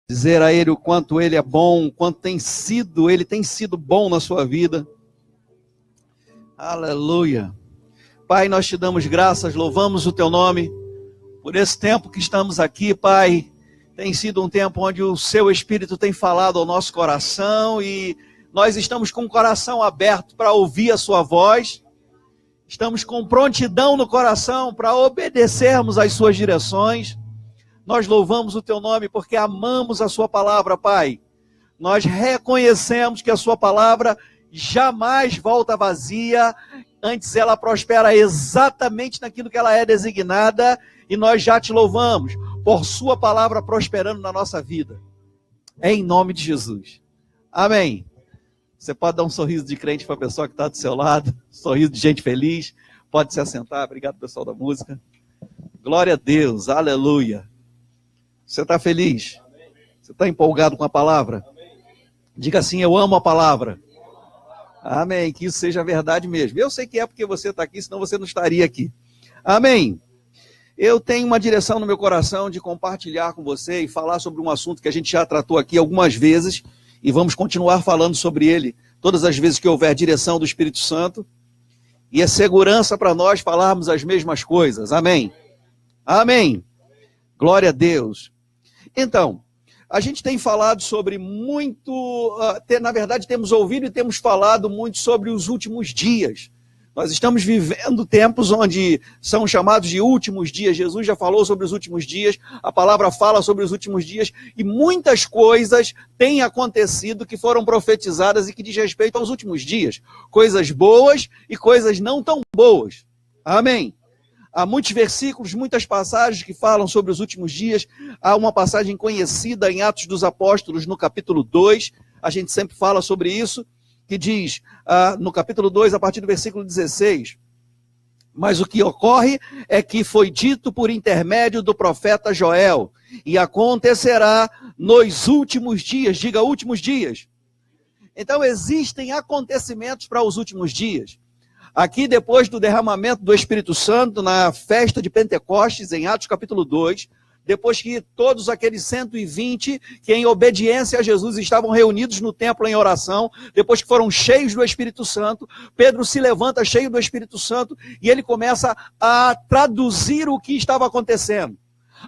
Dizer a Ele o quanto Ele é bom, o quanto Ele tem sido bom na sua vida. Aleluia. Pai, nós te damos graças, louvamos o Teu nome, por esse tempo que estamos aqui, Pai. Tem sido um tempo onde o Seu Espírito tem falado ao nosso coração e nós estamos com o coração aberto para ouvir a Sua voz. Estamos com prontidão no coração para obedecermos às Suas direções. Nós louvamos o Teu nome porque amamos a Sua palavra, Pai. Nós reconhecemos que a Sua palavra jamais volta vazia, antes ela prospera exatamente naquilo que ela é designada, e nós já Te louvamos por Sua palavra prosperando na nossa vida. Em nome de Jesus. Amém. Você pode dar um sorriso de crente para a pessoa que está do seu lado, sorriso de gente feliz, pode se assentar. Obrigado, pessoal da música. Glória a Deus, aleluia. Você está feliz? Você está empolgado com a palavra? Diga assim, eu amo a palavra. Amém, que isso seja verdade mesmo. Eu sei que é porque você está aqui, senão você não estaria aqui. Amém. Eu tenho uma direção no meu coração de compartilhar com você e falar sobre um assunto que a gente já tratou aqui algumas vezes e vamos continuar falando sobre ele todas as vezes que houver direção do Espírito Santo. E é segurança para nós falarmos as mesmas coisas. Amém. Amém. Glória a Deus. Então, a gente tem falado sobre muito, na verdade temos ouvido e temos falado muito sobre os últimos dias. Nós estamos vivendo tempos onde são chamados de últimos dias. Jesus já falou sobre os últimos dias, a palavra fala sobre os últimos dias, e muitas coisas têm acontecido que foram profetizadas e que diz respeito aos últimos dias. Coisas boas e coisas não tão boas. Amém. Há muitos versículos, muitas passagens que falam sobre os últimos dias. Há uma passagem conhecida em Atos dos Apóstolos, no capítulo 2. A gente sempre fala sobre isso, que diz, no capítulo 2, a partir do versículo 16. Mas o que ocorre é que foi dito por intermédio do profeta Joel, e acontecerá nos últimos dias. Diga, últimos dias. Então, existem acontecimentos para os últimos dias. Aqui, depois do derramamento do Espírito Santo, na festa de Pentecostes, em Atos capítulo 2, depois que todos aqueles 120 que em obediência a Jesus estavam reunidos no templo em oração, depois que foram cheios do Espírito Santo, Pedro se levanta cheio do Espírito Santo e ele começa a traduzir o que estava acontecendo,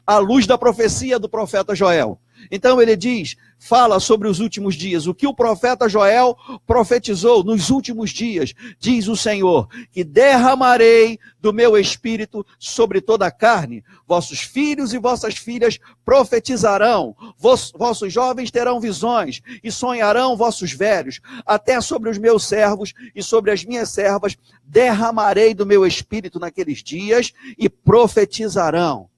à luz da profecia do profeta Joel. Então ele diz, fala sobre os últimos dias, o que o profeta Joel profetizou nos últimos dias, diz o Senhor, que derramarei do meu espírito sobre toda a carne, vossos filhos e vossas filhas profetizarão, vossos jovens terão visões e sonharão vossos velhos, até sobre os meus servos e sobre as minhas servas derramarei do meu espírito naqueles dias e profetizarão.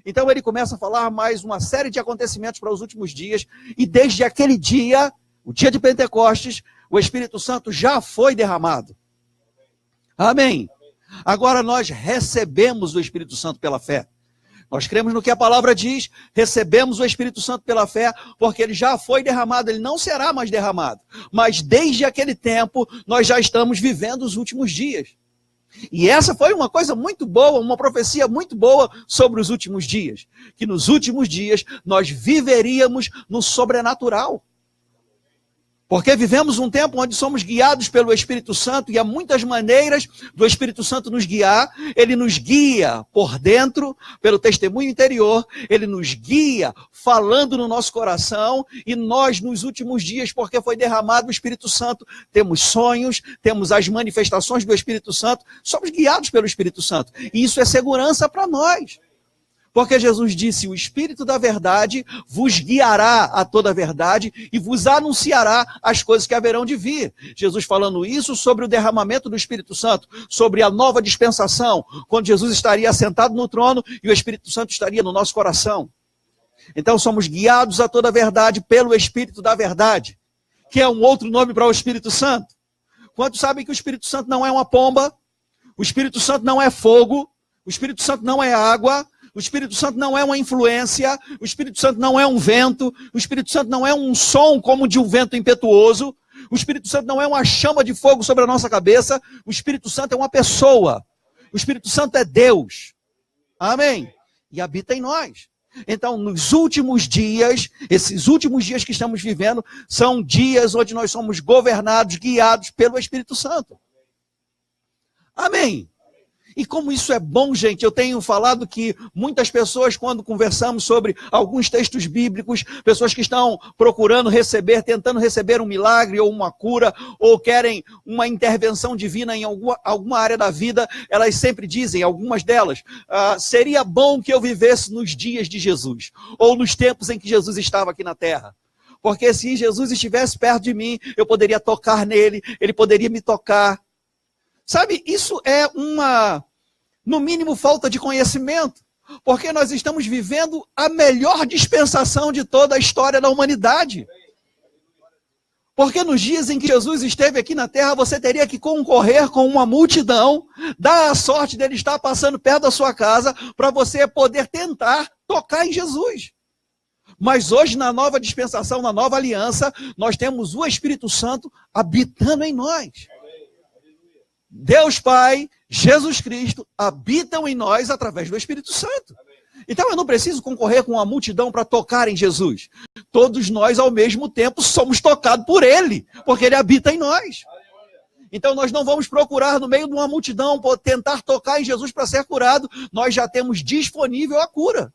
Então ele começa a falar mais uma série de acontecimentos para os últimos dias, e desde aquele dia, o dia de Pentecostes, o Espírito Santo já foi derramado. Amém. Agora nós recebemos o Espírito Santo pela fé. Nós cremos no que a palavra diz, recebemos o Espírito Santo pela fé, porque ele já foi derramado, ele não será mais derramado. Mas desde aquele tempo, nós já estamos vivendo os últimos dias. E essa foi uma coisa muito boa, uma profecia muito boa sobre os últimos dias. Que nos últimos dias nós viveríamos no sobrenatural. Porque vivemos um tempo onde somos guiados pelo Espírito Santo e há muitas maneiras do Espírito Santo nos guiar. Ele nos guia por dentro, pelo testemunho interior, ele nos guia falando no nosso coração, e nós nos últimos dias, porque foi derramado o Espírito Santo, temos sonhos, temos as manifestações do Espírito Santo, somos guiados pelo Espírito Santo. E isso é segurança para nós. Porque Jesus disse, o Espírito da verdade vos guiará a toda a verdade e vos anunciará as coisas que haverão de vir. Jesus falando isso sobre o derramamento do Espírito Santo, sobre a nova dispensação, quando Jesus estaria assentado no trono e o Espírito Santo estaria no nosso coração. Então somos guiados a toda a verdade pelo Espírito da verdade, que é um outro nome para o Espírito Santo. Quantos sabem que o Espírito Santo não é uma pomba? O Espírito Santo não é fogo? O Espírito Santo não é água? O Espírito Santo não é uma influência, o Espírito Santo não é um vento, o Espírito Santo não é um som como de um vento impetuoso, o Espírito Santo não é uma chama de fogo sobre a nossa cabeça, o Espírito Santo é uma pessoa, o Espírito Santo é Deus, amém, e habita em nós. Então, nos últimos dias, esses últimos dias que estamos vivendo, são dias onde nós somos governados, guiados pelo Espírito Santo. Amém. E como isso é bom, gente, eu tenho falado que muitas pessoas, quando conversamos sobre alguns textos bíblicos, pessoas que estão procurando receber, tentando receber um milagre ou uma cura, ou querem uma intervenção divina em alguma área da vida, elas sempre dizem, algumas delas, seria bom que eu vivesse nos dias de Jesus, ou nos tempos em que Jesus estava aqui na terra. Porque se Jesus estivesse perto de mim, eu poderia tocar nele, ele poderia me tocar. Sabe, isso é no mínimo, falta de conhecimento, porque nós estamos vivendo a melhor dispensação de toda a história da humanidade. Porque nos dias em que Jesus esteve aqui na terra, você teria que concorrer com uma multidão, dar a sorte dele estar passando perto da sua casa, para você poder tentar tocar em Jesus. Mas hoje, na nova dispensação, na nova aliança, nós temos o Espírito Santo habitando em nós. Deus Pai, Jesus Cristo habitam em nós através do Espírito Santo. Então eu não preciso concorrer com uma multidão para tocar em Jesus. Todos nós ao mesmo tempo somos tocados por Ele, porque Ele habita em nós. Então nós não vamos procurar no meio de uma multidão tentar tocar em Jesus para ser curado. Nós já temos disponível a cura.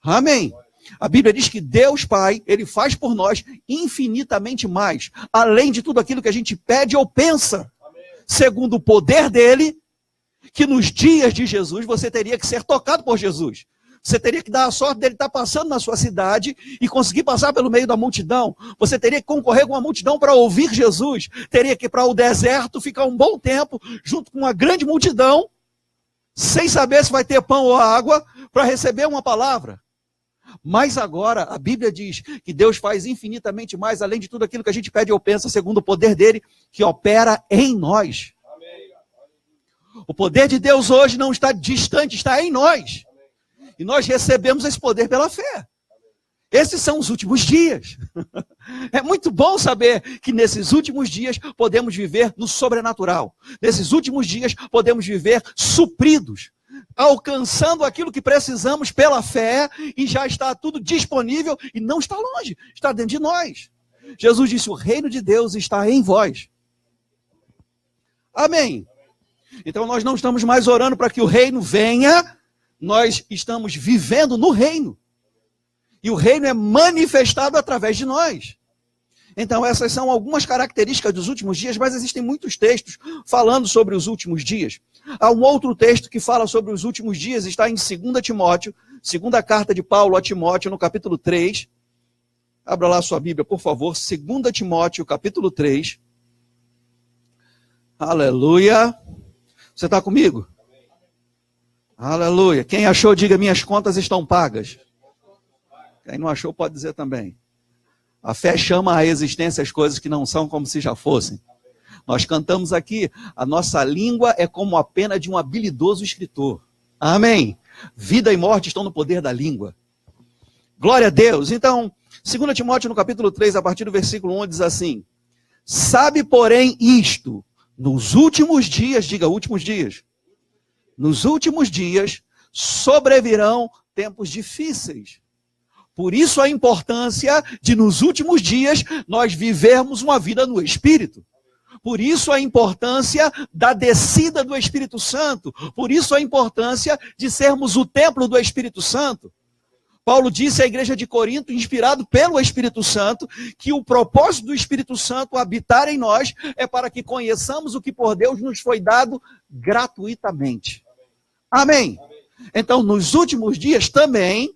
Amém. A Bíblia diz que Deus Pai, Ele faz por nós infinitamente mais, além de tudo aquilo que a gente pede ou pensa. Segundo o poder dele, que nos dias de Jesus você teria que ser tocado por Jesus. Você teria que dar a sorte dele estar passando na sua cidade e conseguir passar pelo meio da multidão. Você teria que concorrer com uma multidão para ouvir Jesus. Teria que ir para o deserto, ficar um bom tempo junto com uma grande multidão, sem saber se vai ter pão ou água, para receber uma palavra. Mas agora a Bíblia diz que Deus faz infinitamente mais, além de tudo aquilo que a gente pede ou pensa, segundo o poder dele, que opera em nós. O poder de Deus hoje não está distante, está em nós. E nós recebemos esse poder pela fé. Esses são os últimos dias. É muito bom saber que nesses últimos dias podemos viver no sobrenatural. Nesses últimos dias podemos viver supridos, alcançando aquilo que precisamos pela fé, e já está tudo disponível e não está longe, está dentro de nós. Jesus disse: o reino de Deus está em vós. Amém. Então nós não estamos mais orando para que o reino venha, nós estamos vivendo no reino. E o reino é manifestado através de nós. Então essas são algumas características dos últimos dias, mas existem muitos textos falando sobre os últimos dias. Há um outro texto que fala sobre os últimos dias, está em 2 Timóteo, segunda carta de Paulo a Timóteo, no capítulo 3. Abra lá a sua Bíblia, por favor, 2 Timóteo, capítulo 3. Aleluia. Você está comigo? Aleluia. Quem achou, diga: minhas contas estão pagas. Quem não achou, pode dizer também. A fé chama à existência as coisas que não são como se já fossem. Nós cantamos aqui: a nossa língua é como a pena de um habilidoso escritor. Amém. Vida e morte estão no poder da língua. Glória a Deus. Então, 2 Timóteo, no capítulo 3, a partir do versículo 1, diz assim: sabe, porém, isto, nos últimos dias, diga últimos dias, nos últimos dias sobrevirão tempos difíceis. Por isso a importância de, nos últimos dias, nós vivermos uma vida no Espírito. Por isso a importância da descida do Espírito Santo. Por isso a importância de sermos o templo do Espírito Santo. Paulo disse à igreja de Corinto, inspirado pelo Espírito Santo, que o propósito do Espírito Santo habitar em nós é para que conheçamos o que por Deus nos foi dado gratuitamente. Amém. Então, nos últimos dias também,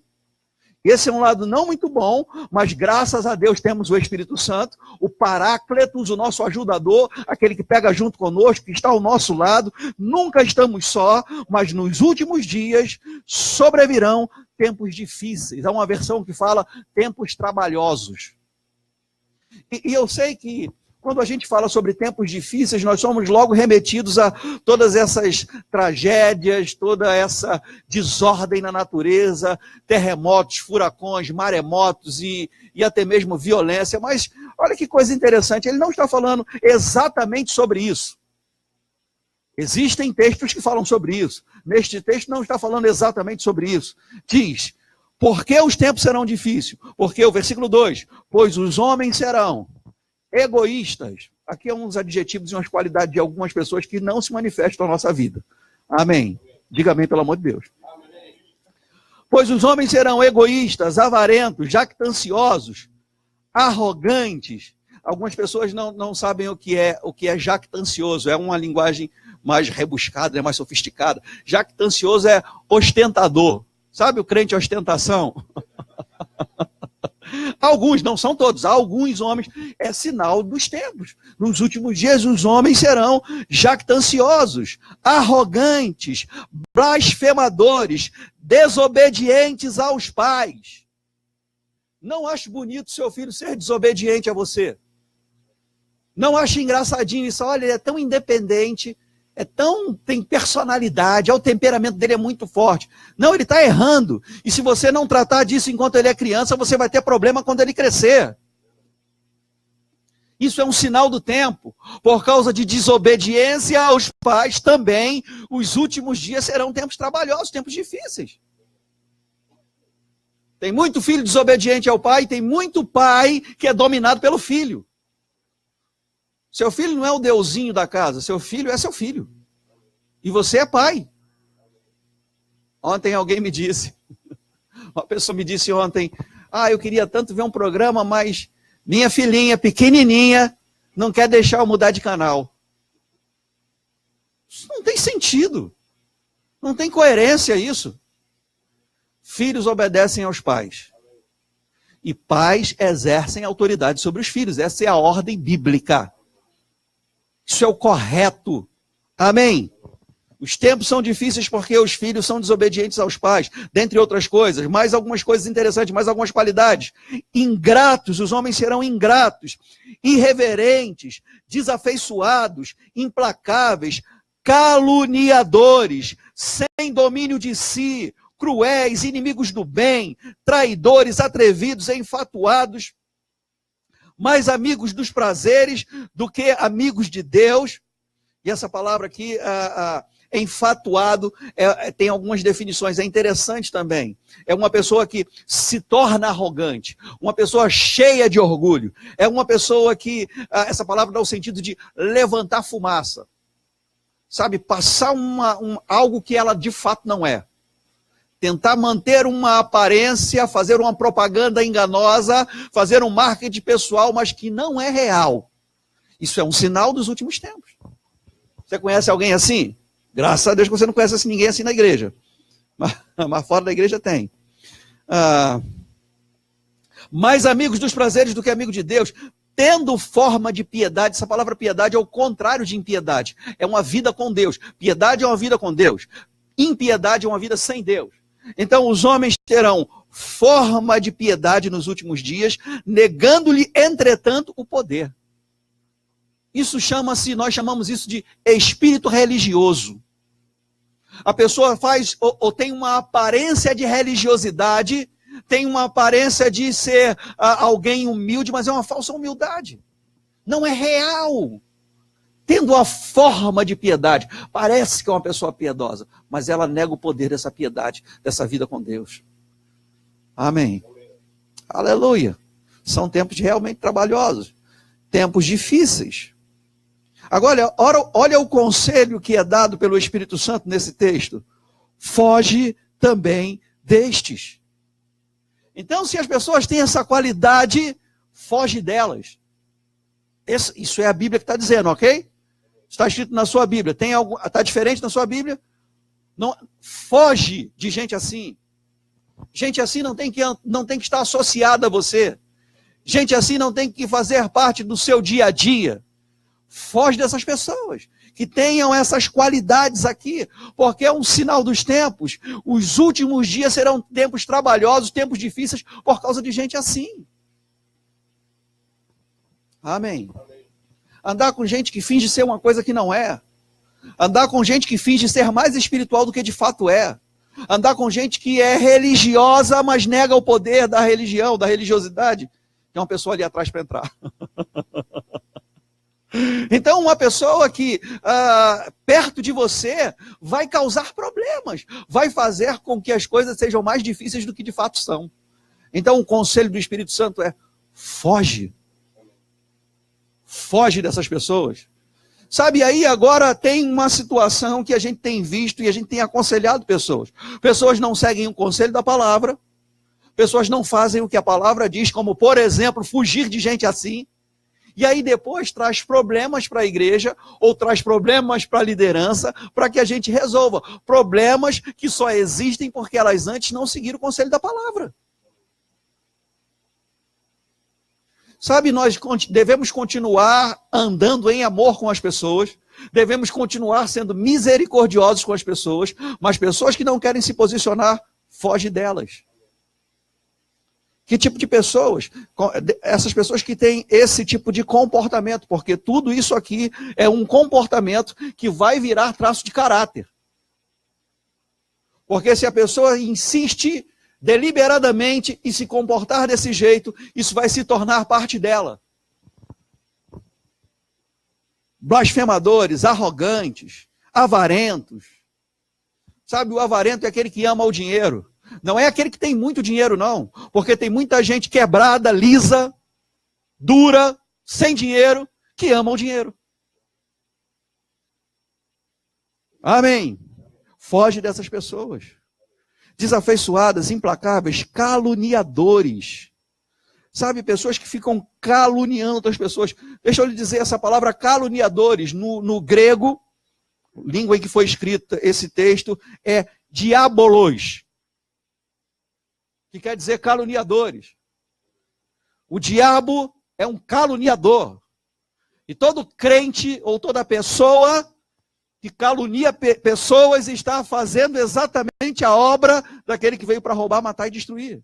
esse é um lado não muito bom, mas graças a Deus temos o Espírito Santo, o Parácletos, o nosso ajudador, aquele que pega junto conosco, que está ao nosso lado. Nunca estamos só, mas nos últimos dias sobrevirão tempos difíceis. Há uma versão que fala tempos trabalhosos. E eu sei que quando a gente fala sobre tempos difíceis, nós somos logo remetidos a todas essas tragédias, toda essa desordem na natureza, terremotos, furacões, maremotos e até mesmo violência. Mas olha que coisa interessante, ele não está falando exatamente sobre isso. Existem textos que falam sobre isso. Neste texto não está falando exatamente sobre isso. Diz: Por que os tempos serão difíceis? Porque o versículo 2, pois os homens serão egoístas. Aqui é uns adjetivos e umas qualidades de algumas pessoas que não se manifestam na nossa vida. Amém. Diga amém, pelo amor de Deus. Pois os homens serão egoístas, avarentos, jactanciosos, arrogantes. Algumas pessoas não sabem o que é jactancioso. É uma linguagem mais rebuscada, mais sofisticada. Jactancioso é ostentador. Sabe o crente ostentação? Alguns, não são todos, alguns homens, é sinal dos tempos. Nos últimos dias os homens serão jactanciosos, arrogantes, blasfemadores, desobedientes aos pais. Não acho bonito seu filho ser desobediente a você. Não acho engraçadinho isso. Olha, ele é tão independente, tem personalidade, o temperamento dele é muito forte. Não, ele está errando. E se você não tratar disso enquanto ele é criança, você vai ter problema quando ele crescer. Isso é um sinal do tempo. Por causa de desobediência aos pais também, os últimos dias serão tempos trabalhosos, tempos difíceis. Tem muito filho desobediente ao pai, tem muito pai que é dominado pelo filho. Seu filho não é o deusinho da casa, seu filho é seu filho. E você é pai. Ontem alguém me disse, uma pessoa me disse ontem, eu queria tanto ver um programa, mas minha filhinha pequenininha não quer deixar eu mudar de canal. Isso não tem sentido. Não tem coerência isso. Filhos obedecem aos pais. E pais exercem autoridade sobre os filhos. Essa é a ordem bíblica. Isso é o correto. Amém? Os tempos são difíceis porque os filhos são desobedientes aos pais, dentre outras coisas. Mais algumas coisas interessantes, mais algumas qualidades. Ingratos, os homens serão ingratos, irreverentes, desafeiçoados, implacáveis, caluniadores, sem domínio de si, cruéis, inimigos do bem, traidores, atrevidos, enfatuados, mais amigos dos prazeres do que amigos de Deus. E essa palavra aqui, enfatuado, tem algumas definições, é interessante também. É uma pessoa que se torna arrogante, uma pessoa cheia de orgulho, é uma pessoa que, essa palavra dá o sentido de levantar fumaça, sabe, passar algo que ela de fato não é. Tentar manter uma aparência, fazer uma propaganda enganosa, fazer um marketing pessoal, mas que não é real. Isso é um sinal dos últimos tempos. Você conhece alguém assim? Graças a Deus que você não conhece ninguém assim na igreja. Mas fora da igreja tem. Mais amigos dos prazeres do que amigo de Deus, tendo forma de piedade. Essa palavra piedade é o contrário de impiedade. É uma vida com Deus. Piedade é uma vida com Deus. Impiedade é uma vida sem Deus. Então os homens terão forma de piedade nos últimos dias, negando-lhe, entretanto, o poder. Isso nós chamamos isso de espírito religioso. A pessoa faz ou tem uma aparência de religiosidade, tem uma aparência de ser alguém humilde, mas é uma falsa humildade. Não é real. Tendo a forma de piedade, parece que é uma pessoa piedosa, mas ela nega o poder dessa piedade, dessa vida com Deus. Amém. Aleluia. São tempos realmente trabalhosos, tempos difíceis. Agora, olha o conselho que é dado pelo Espírito Santo nesse texto. Foge também destes. Então, se as pessoas têm essa qualidade, foge delas. Isso é a Bíblia que está dizendo, ok? Está escrito na sua Bíblia. Está diferente na sua Bíblia? Não, foge de gente assim. Gente assim não tem que estar associada a você. Gente assim não tem que fazer parte do seu dia a dia. Foge dessas pessoas que tenham essas qualidades aqui, porque é um sinal dos tempos. Os últimos dias serão tempos trabalhosos, tempos difíceis, por causa de gente assim. Amém. Andar com gente que finge ser uma coisa que não é. Andar com gente que finge ser mais espiritual do que de fato é. Andar com gente que é religiosa, mas nega o poder da religião, da religiosidade. Tem uma pessoa ali atrás para entrar. Então, uma pessoa que perto de você vai causar problemas, vai fazer com que as coisas sejam mais difíceis do que de fato são. Então, o conselho do Espírito Santo é: foge. Foge dessas pessoas. Sabe, aí agora tem uma situação que a gente tem visto e a gente tem aconselhado pessoas. Pessoas não seguem o conselho da palavra, pessoas não fazem o que a palavra diz, como, por exemplo, fugir de gente assim. E aí depois traz problemas para a igreja, ou traz problemas para a liderança, para que a gente resolva. Problemas que só existem porque elas antes não seguiram o conselho da palavra. Sabe, nós devemos continuar andando em amor com as pessoas, devemos continuar sendo misericordiosos com as pessoas, mas pessoas que não querem se posicionar, foge delas. Que tipo de pessoas? Essas pessoas que têm esse tipo de comportamento, porque tudo isso aqui é um comportamento que vai virar traço de caráter. Porque se a pessoa insiste deliberadamente em se comportar desse jeito, isso vai se tornar parte dela. Blasfemadores, arrogantes, avarentos. Sabe, o avarento é aquele que ama o dinheiro. Não é aquele que tem muito dinheiro, não. Porque tem muita gente quebrada, lisa, dura, sem dinheiro, que ama o dinheiro. Amém. Foge dessas pessoas. Desafeiçoadas, implacáveis, caluniadores. Sabe, pessoas que ficam caluniando outras pessoas. Deixa eu lhe dizer, essa palavra caluniadores, no grego, língua em que foi escrito esse texto, é diabolos, que quer dizer caluniadores. O diabo é um caluniador. E todo crente ou toda pessoa que calunia pessoas está fazendo exatamente a obra daquele que veio para roubar, matar e destruir.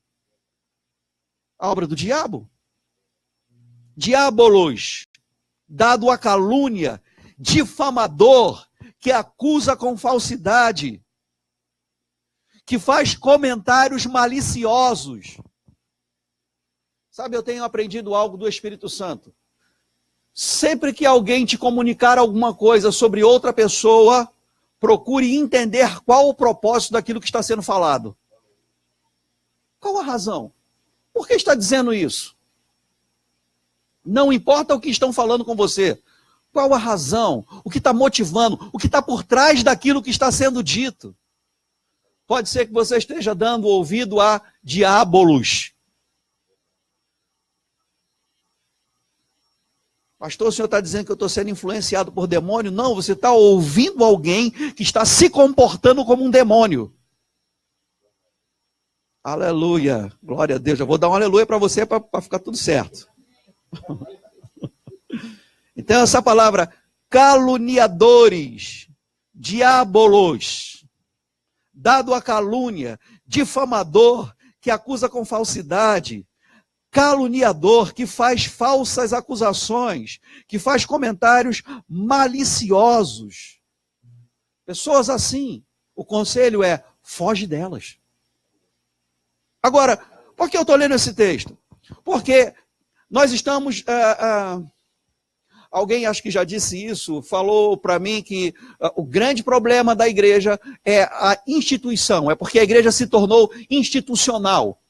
A obra do diabo. Diabolos, dado a calúnia, difamador, que acusa com falsidade, que faz comentários maliciosos. Sabe, eu tenho aprendido algo do Espírito Santo. Sempre que alguém te comunicar alguma coisa sobre outra pessoa, procure entender qual o propósito daquilo que está sendo falado. Qual a razão? Por que está dizendo isso? Não importa o que estão falando com você. Qual a razão? O que está motivando? O que está por trás daquilo que está sendo dito? Pode ser que você esteja dando ouvido a diabolos. Pastor, o senhor está dizendo que eu estou sendo influenciado por demônio? Não, você está ouvindo alguém que está se comportando como um demônio. Aleluia, glória a Deus. Eu vou dar um aleluia para você para ficar tudo certo. Então essa palavra, caluniadores, diabolos, dado a calúnia, difamador, que acusa com falsidade, caluniador, que faz falsas acusações, que faz comentários maliciosos. Pessoas assim, o conselho é, foge delas. Agora, por que eu estou lendo esse texto? Porque nós estamos... alguém, acho que já disse isso, falou para mim que o grande problema da igreja é a instituição, é porque a igreja se tornou institucional.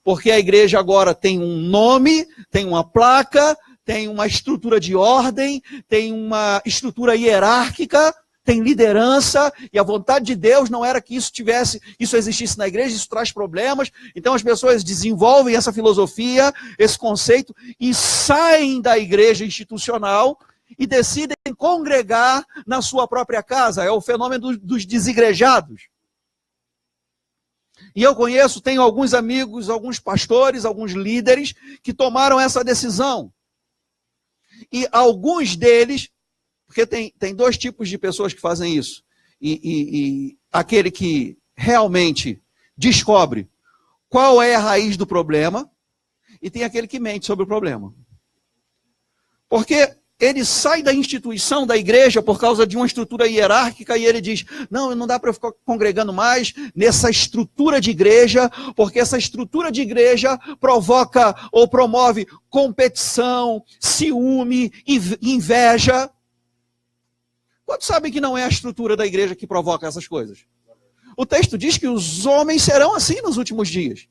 Porque a igreja agora tem um nome, tem uma placa, tem uma estrutura de ordem, tem uma estrutura hierárquica, tem liderança, e a vontade de Deus não era que isso existisse na igreja, isso traz problemas. Então as pessoas desenvolvem essa filosofia, esse conceito, e saem da igreja institucional e decidem congregar na sua própria casa. É o fenômeno dos desigrejados. E eu tenho alguns amigos, alguns pastores, alguns líderes que tomaram essa decisão. E alguns deles, porque tem dois tipos de pessoas que fazem isso. E aquele que realmente descobre qual é a raiz do problema, e tem aquele que mente sobre o problema. Porque ele sai da instituição da igreja por causa de uma estrutura hierárquica e ele diz, não dá para eu ficar congregando mais nessa estrutura de igreja, porque essa estrutura de igreja provoca ou promove competição, ciúme, inveja. Quantos sabem que não é a estrutura da igreja que provoca essas coisas? O texto diz que os homens serão assim nos últimos dias.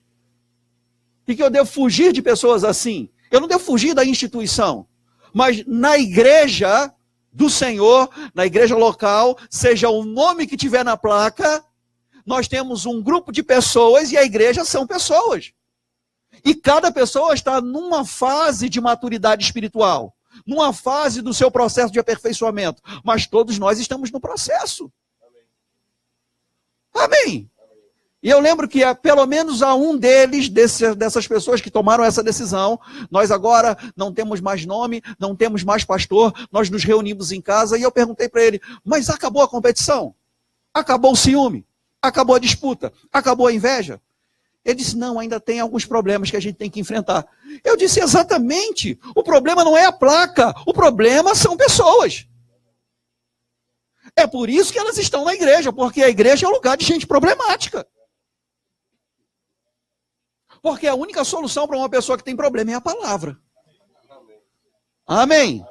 E que eu devo fugir de pessoas assim. Eu não devo fugir da instituição. Mas na igreja do Senhor, na igreja local, seja o nome que tiver na placa, nós temos um grupo de pessoas e a igreja são pessoas. E cada pessoa está numa fase de maturidade espiritual, numa fase do seu processo de aperfeiçoamento. Mas todos nós estamos no processo. Amém. E eu lembro que pelo menos a um deles, dessas pessoas que tomaram essa decisão, nós agora não temos mais nome, não temos mais pastor, nós nos reunimos em casa e eu perguntei para ele, mas acabou a competição? Acabou o ciúme? Acabou a disputa? Acabou a inveja? Ele disse, não, ainda tem alguns problemas que a gente tem que enfrentar. Eu disse, exatamente, o problema não é a placa, o problema são pessoas. É por isso que elas estão na igreja, porque a igreja é um lugar de gente problemática. Porque a única solução para uma pessoa que tem problema é a palavra. Amém?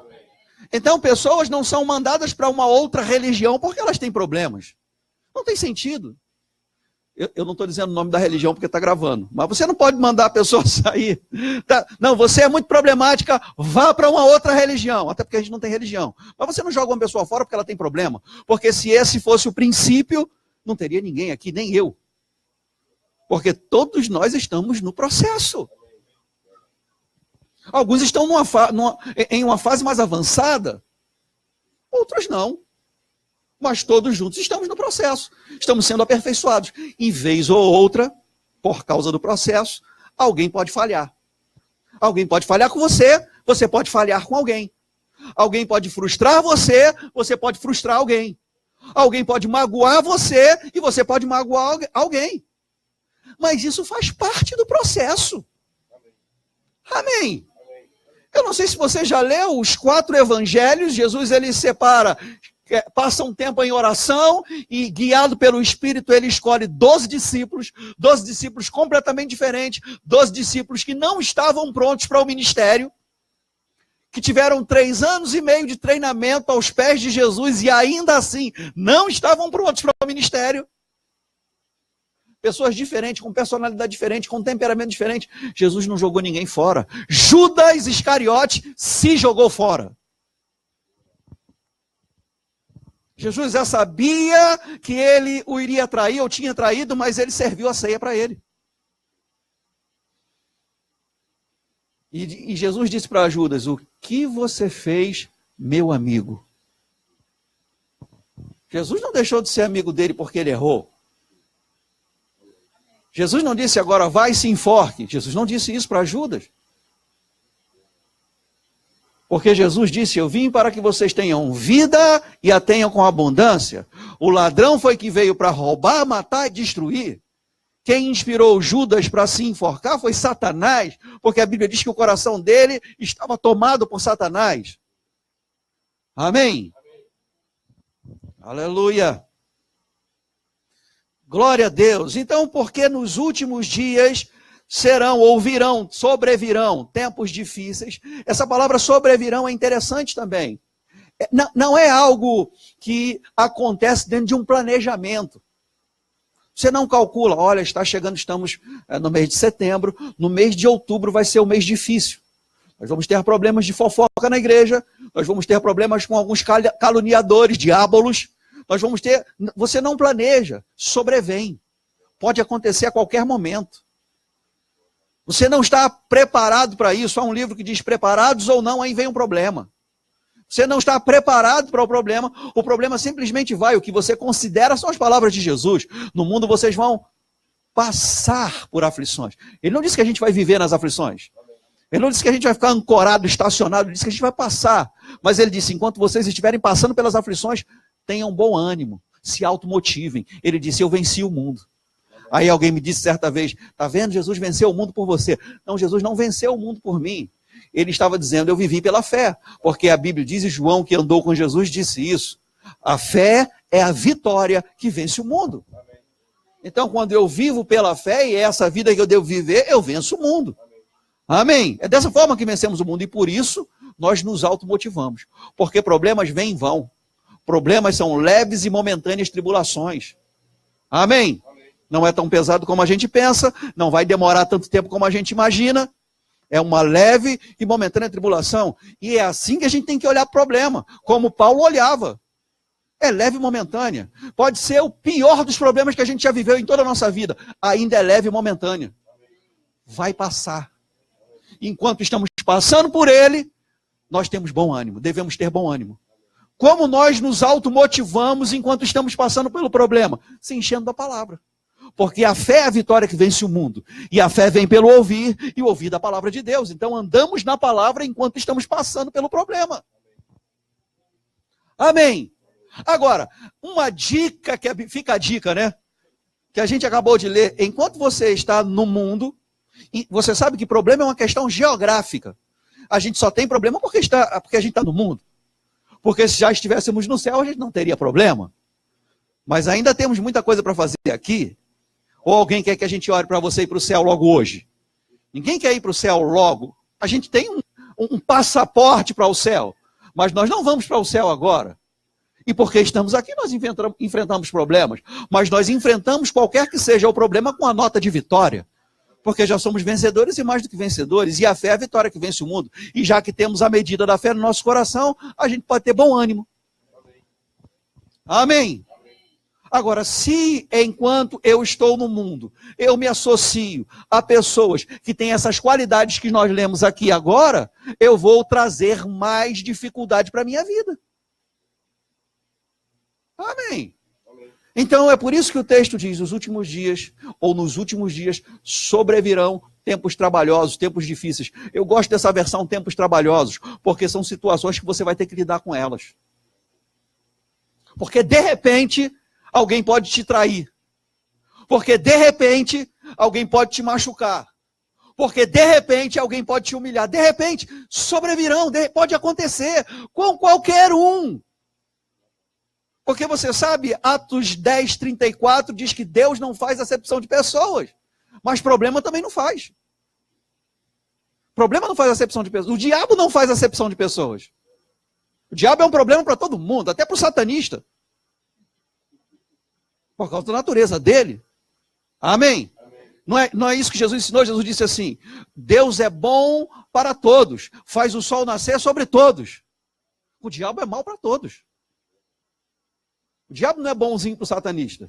Então, pessoas não são mandadas para uma outra religião porque elas têm problemas. Não tem sentido. Eu não estou dizendo o nome da religião porque está gravando. Mas você não pode mandar a pessoa sair. Tá? Não, você é muito problemática, vá para uma outra religião. Até porque a gente não tem religião. Mas você não joga uma pessoa fora porque ela tem problema. Porque se esse fosse o princípio, não teria ninguém aqui, nem eu. Porque todos nós estamos no processo. Alguns estão em uma fase mais avançada, outros não. Mas todos juntos estamos no processo. Estamos sendo aperfeiçoados. E vez ou outra, por causa do processo, alguém pode falhar. Alguém pode falhar com você, você pode falhar com alguém. Alguém pode frustrar você, você pode frustrar alguém. Alguém pode magoar você e você pode magoar alguém. Mas isso faz parte do processo. Amém. Eu não sei se você já leu os 4 evangelhos. Jesus, ele separa, passa um tempo em oração e guiado pelo Espírito, ele escolhe 12 discípulos completamente diferentes, 12 discípulos que não estavam prontos para o ministério, que tiveram 3 anos e meio de treinamento aos pés de Jesus e ainda assim não estavam prontos para o ministério. Pessoas diferentes, com personalidade diferente, com temperamento diferente. Jesus não jogou ninguém fora. Judas Iscariote se jogou fora. Jesus já sabia que ele o iria trair, ou tinha traído, mas ele serviu a ceia para ele. E Jesus disse para Judas, o que você fez, meu amigo? Jesus não deixou de ser amigo dele porque ele errou. Jesus não disse agora vai e se enforque. Jesus não disse isso para Judas. Porque Jesus disse, eu vim para que vocês tenham vida e a tenham com abundância. O ladrão foi que veio para roubar, matar e destruir. Quem inspirou Judas para se enforcar foi Satanás, porque a Bíblia diz que o coração dele estava tomado por Satanás. Amém? Aleluia. Glória a Deus. Então, porque nos últimos dias serão, ou virão, sobrevirão tempos difíceis. Essa palavra sobrevirão é interessante também. Não é algo que acontece dentro de um planejamento. Você não calcula, olha, está chegando, estamos no mês de setembro, no mês de outubro vai ser o mês difícil. Nós vamos ter problemas de fofoca na igreja, nós vamos ter problemas com alguns caluniadores, diabolos. Nós vamos ter, você não planeja, sobrevém. Pode acontecer a qualquer momento. Você não está preparado para isso. Há um livro que diz preparados ou não, aí vem um problema. Você não está preparado para o problema simplesmente vai. O que você considera são as palavras de Jesus. No mundo vocês vão passar por aflições. Ele não disse que a gente vai viver nas aflições. Ele não disse que a gente vai ficar ancorado, estacionado. Ele disse que a gente vai passar. Mas ele disse, enquanto vocês estiverem passando pelas aflições, tenham bom ânimo, se automotivem. Ele disse, eu venci o mundo. Aí alguém me disse certa vez, está vendo, Jesus venceu o mundo por você. Não, Jesus não venceu o mundo por mim. ele estava dizendo, eu vivi pela fé. Porque a Bíblia diz, e João, que andou com Jesus, disse isso. A fé é a vitória que vence o mundo. Então, quando eu vivo pela fé, e é essa vida que eu devo viver, eu venço o mundo. Amém? É dessa forma que vencemos o mundo. E por isso, nós nos automotivamos. Porque problemas vêm e vão. Problemas são leves e momentâneas tribulações. Amém? Não é tão pesado como a gente pensa, não vai demorar tanto tempo como a gente imagina. É uma leve e momentânea tribulação. E é assim que a gente tem que olhar o problema, como Paulo olhava. É leve e momentânea. Pode ser o pior dos problemas que a gente já viveu em toda a nossa vida. Ainda é leve e momentânea. Vai passar. Enquanto estamos passando por ele, nós temos bom ânimo, devemos ter bom ânimo. Como nós nos automotivamos enquanto estamos passando pelo problema? Se enchendo da palavra. Porque a fé é a vitória que vence o mundo. E a fé vem pelo ouvir, e o ouvir da palavra de Deus. Então andamos na palavra enquanto estamos passando pelo problema. Amém. Agora, uma dica, fica a dica, né? Que a gente acabou de ler. Enquanto você está no mundo, e você sabe que problema é uma questão geográfica. A gente só tem problema porque a gente está no mundo. Porque se já estivéssemos no céu, a gente não teria problema. Mas ainda temos muita coisa para fazer aqui. Ou alguém quer que a gente ore para você ir para o céu logo hoje? Ninguém quer ir para o céu logo. A gente tem um passaporte para o céu. Mas nós não vamos para o céu agora. E porque estamos aqui, nós enfrentamos problemas. Mas nós enfrentamos qualquer que seja o problema com a nota de vitória. Porque já somos vencedores e mais do que vencedores. E a fé é a vitória que vence o mundo. E já que temos a medida da fé no nosso coração, a gente pode ter bom ânimo. Amém? Agora, se enquanto eu estou no mundo, eu me associo a pessoas que têm essas qualidades que nós lemos aqui agora, eu vou trazer mais dificuldade para a minha vida. Amém? Então é por isso que o texto diz, os últimos dias, ou nos últimos dias, sobrevirão tempos trabalhosos, tempos difíceis. Eu gosto dessa versão, tempos trabalhosos, porque são situações que você vai ter que lidar com elas. Porque de repente, alguém pode te trair. Porque de repente, alguém pode te machucar. Porque de repente, alguém pode te humilhar. De repente, sobrevirão, pode acontecer com qualquer um. Porque você sabe, Atos 10, 34 diz que Deus não faz acepção de pessoas. Mas problema também não faz. Problema não faz acepção de pessoas. O diabo não faz acepção de pessoas. O diabo é um problema para todo mundo, até para o satanista. Por causa da natureza dele. Amém? Não é isso que Jesus ensinou. Jesus disse assim, Deus é bom para todos. Faz o sol nascer sobre todos. O diabo é mau para todos. O diabo não é bonzinho para o satanista.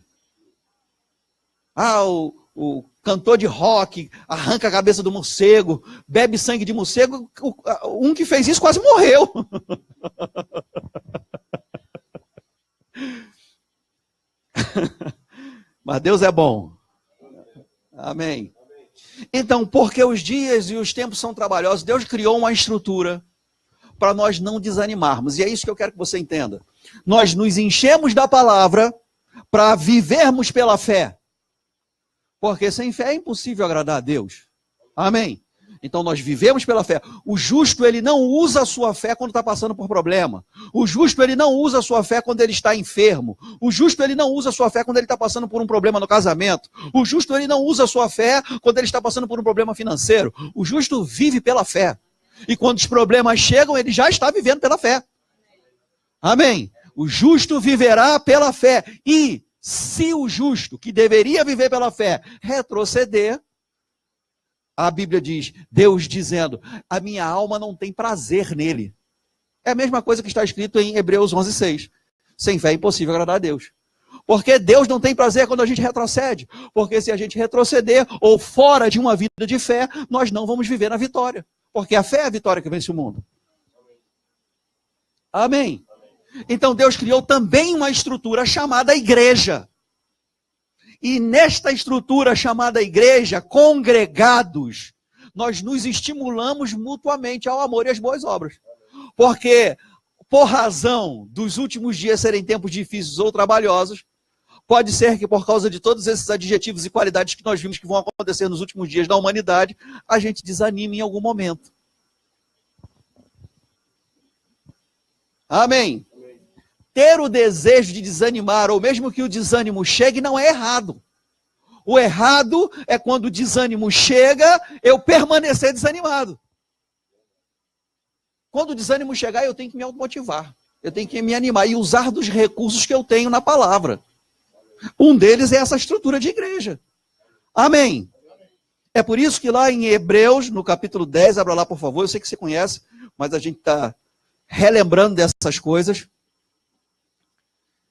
O cantor de rock arranca a cabeça do morcego, bebe sangue de morcego. Um que fez isso quase morreu. Mas Deus é bom. Amém. Então, porque os dias e os tempos são trabalhosos, Deus criou uma estrutura para nós não desanimarmos. E é isso que eu quero que você entenda. Nós nos enchemos da palavra para vivermos pela fé. Porque sem fé é impossível agradar a Deus. Amém? Então nós vivemos pela fé. O justo, ele não usa a sua fé quando está passando por problema. O justo, ele não usa a sua fé quando ele está enfermo. O justo, ele não usa a sua fé quando ele está passando por um problema no casamento. O justo, ele não usa a sua fé quando ele está passando por um problema financeiro. O justo vive pela fé. E quando os problemas chegam, ele já está vivendo pela fé. Amém? O justo viverá pela fé. E se o justo, que deveria viver pela fé, retroceder, a Bíblia diz, Deus dizendo, a minha alma não tem prazer nele. É a mesma coisa que está escrito em Hebreus 11:6. Sem fé é impossível agradar a Deus. Porque Deus não tem prazer quando a gente retrocede. Porque se a gente retroceder, ou fora de uma vida de fé, nós não vamos viver na vitória. Porque a fé é a vitória que vence o mundo. Amém? Então Deus criou também uma estrutura chamada igreja. E nesta estrutura chamada igreja, congregados, nós nos estimulamos mutuamente ao amor e às boas obras. Porque, por razão dos últimos dias serem tempos difíceis ou trabalhosos, pode ser que por causa de todos esses adjetivos e qualidades que nós vimos que vão acontecer nos últimos dias da humanidade, a gente desanime em algum momento. Amém. Ter o desejo de desanimar, ou mesmo que o desânimo chegue, não é errado. O errado é quando o desânimo chega, eu permanecer desanimado. Quando o desânimo chegar, eu tenho que me automotivar. Eu tenho que me animar e usar dos recursos que eu tenho na palavra. Um deles é essa estrutura de igreja. Amém. É por isso que lá em Hebreus, no capítulo 10, abra lá por favor, eu sei que você conhece, mas a gente está relembrando dessas coisas.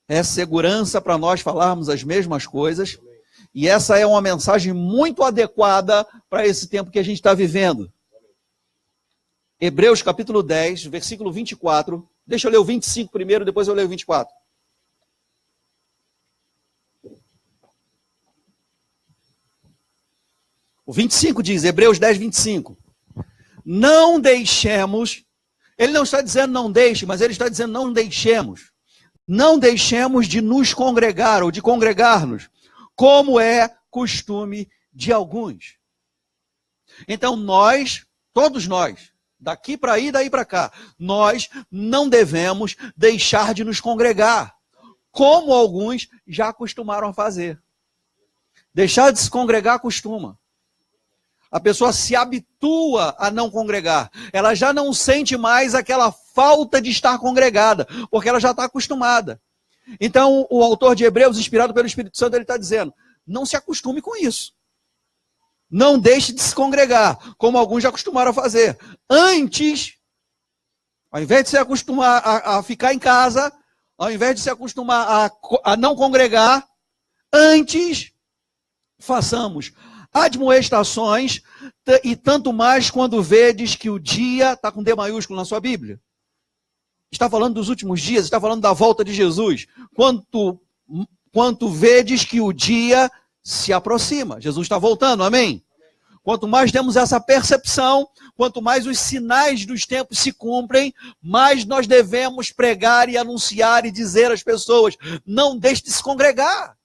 É segurança para nós falarmos as mesmas coisas. E essa é uma mensagem muito adequada para esse tempo que a gente está vivendo. Hebreus capítulo 10, versículo 24. Deixa eu ler o 25 primeiro, depois eu leio o 24. O 25 diz, Hebreus 10, 25. Não deixemos, ele não está dizendo não deixe, mas ele está dizendo não deixemos. Não deixemos de nos congregar ou de congregar-nos, como é costume de alguns. Então nós, todos nós, daqui para aí, daí para cá, nós não devemos deixar de nos congregar, como alguns já acostumaram a fazer. Deixar de se congregar costuma. A pessoa se habitua a não congregar. Ela já não sente mais aquela falta de estar congregada, porque ela já está acostumada. Então, o autor de Hebreus, inspirado pelo Espírito Santo, ele está dizendo, não se acostume com isso. Não deixe de se congregar, como alguns já acostumaram a fazer. Antes, ao invés de se acostumar a ficar em casa, ao invés de se acostumar a não congregar, antes façamos admoestações, e tanto mais quando vedes que o dia, está com D maiúsculo na sua Bíblia, está falando dos últimos dias, está falando da volta de Jesus, quanto vedes que o dia se aproxima, Jesus está voltando, amém? Quanto mais temos essa percepção, quanto mais os sinais dos tempos se cumprem, mais nós devemos pregar e anunciar e dizer às pessoas, não deixe de se congregar.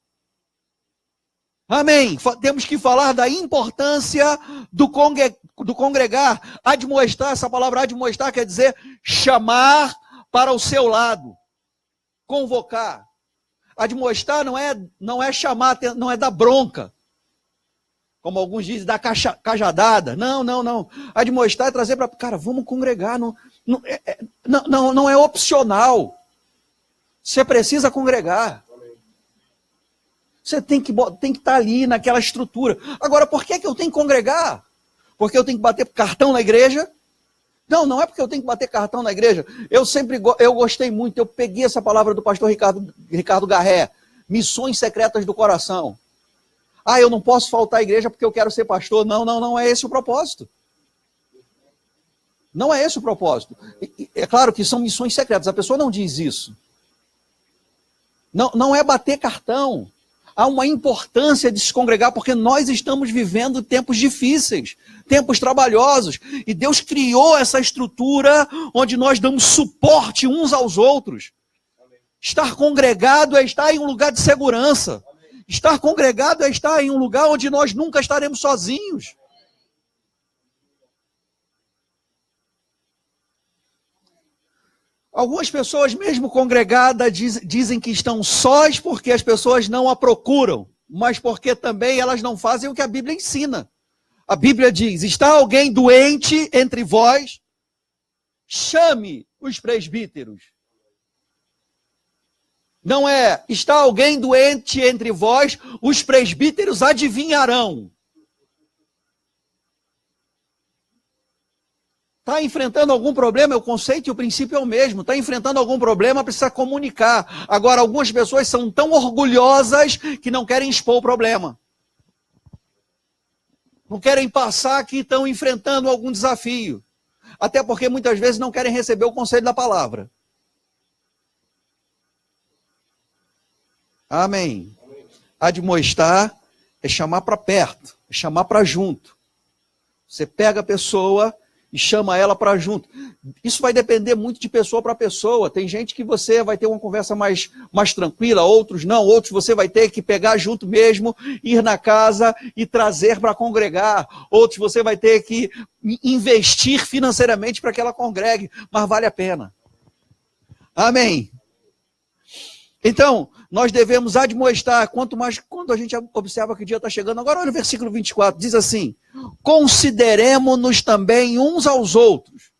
Amém. Temos que falar da importância do congregar. Admoestar, essa palavra admoestar quer dizer chamar para o seu lado. Convocar. Admoestar não é chamar, não é dar bronca. Como alguns dizem, dar cajadada. Não. Admoestar é trazer para... Cara, vamos congregar. Não é opcional. Você precisa congregar. Você tem que estar ali naquela estrutura. Agora, por que eu tenho que congregar? Porque eu tenho que bater cartão na igreja? Não é porque eu tenho que bater cartão na igreja. Eu gostei muito, eu peguei essa palavra do pastor Ricardo Garré, missões secretas do coração. Eu não posso faltar à igreja porque eu quero ser pastor. Não é esse o propósito. Não é esse o propósito. É claro que são missões secretas, a pessoa não diz isso. Não é bater cartão. Há uma importância de se congregar, porque nós estamos vivendo tempos difíceis, tempos trabalhosos, e Deus criou essa estrutura onde nós damos suporte uns aos outros. Amém. Estar congregado é estar em um lugar de segurança. Amém. Estar congregado é estar em um lugar onde nós nunca estaremos sozinhos. Algumas pessoas, mesmo congregadas, dizem que estão sós porque as pessoas não a procuram, mas porque também elas não fazem o que a Bíblia ensina. A Bíblia diz, está alguém doente entre vós? Chame os presbíteros. Não é, está alguém doente entre vós? Os presbíteros adivinharão. Está enfrentando algum problema, o conceito e o princípio é o mesmo. Está enfrentando algum problema, precisa comunicar. Agora, algumas pessoas são tão orgulhosas que não querem expor o problema. Não querem passar que estão enfrentando algum desafio. Até porque muitas vezes não querem receber o conselho da palavra. Amém. Admoestar é chamar para perto, é chamar para junto. Você pega a pessoa e chama ela para junto. Isso vai depender muito de pessoa para pessoa. Tem gente que você vai ter uma conversa mais tranquila, outros não. Outros você vai ter que pegar junto mesmo, ir na casa e trazer para congregar. Outros você vai ter que investir financeiramente para que ela congregue. Mas vale a pena. Amém. Então, nós devemos admoestar, quanto mais quando a gente observa que o dia está chegando. Agora olha o versículo 24, diz assim: consideremos-nos também uns aos outros.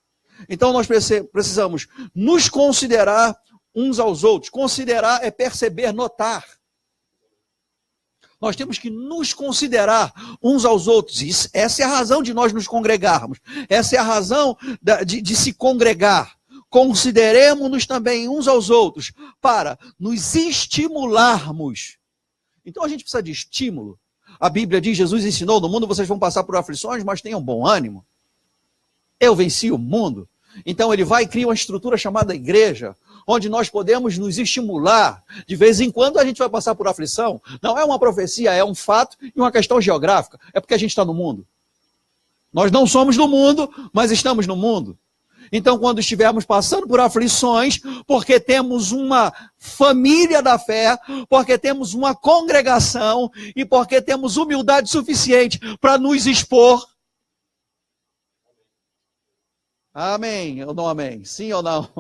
Então nós precisamos nos considerar uns aos outros. Considerar é perceber, notar. Nós temos que nos considerar uns aos outros. Essa é a razão de nós nos congregarmos. Essa é a razão de se congregar. Consideremos-nos também uns aos outros para nos estimularmos. Então a gente precisa de estímulo. A Bíblia diz, Jesus ensinou, no mundo vocês vão passar por aflições, mas tenham bom ânimo. Eu venci o mundo. Então ele vai e cria uma estrutura chamada igreja, onde nós podemos nos estimular. De vez em quando a gente vai passar por aflição. Não é uma profecia, é um fato e uma questão geográfica. É porque a gente está no mundo. Nós não somos do mundo, mas estamos no mundo. Então, quando estivermos passando por aflições, porque temos uma família da fé, porque temos uma congregação e porque temos humildade suficiente para nos expor. Amém ou não amém? Sim ou não?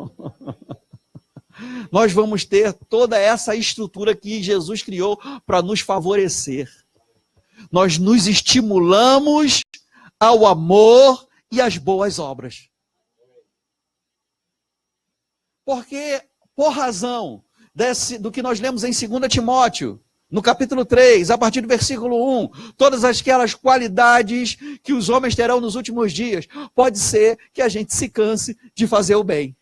Nós vamos ter toda essa estrutura que Jesus criou para nos favorecer. Nós nos estimulamos ao amor e às boas obras. Porque, por razão do que nós lemos em 2 Timóteo, no capítulo 3, a partir do versículo 1, todas aquelas qualidades que os homens terão nos últimos dias, pode ser que a gente se canse de fazer o bem.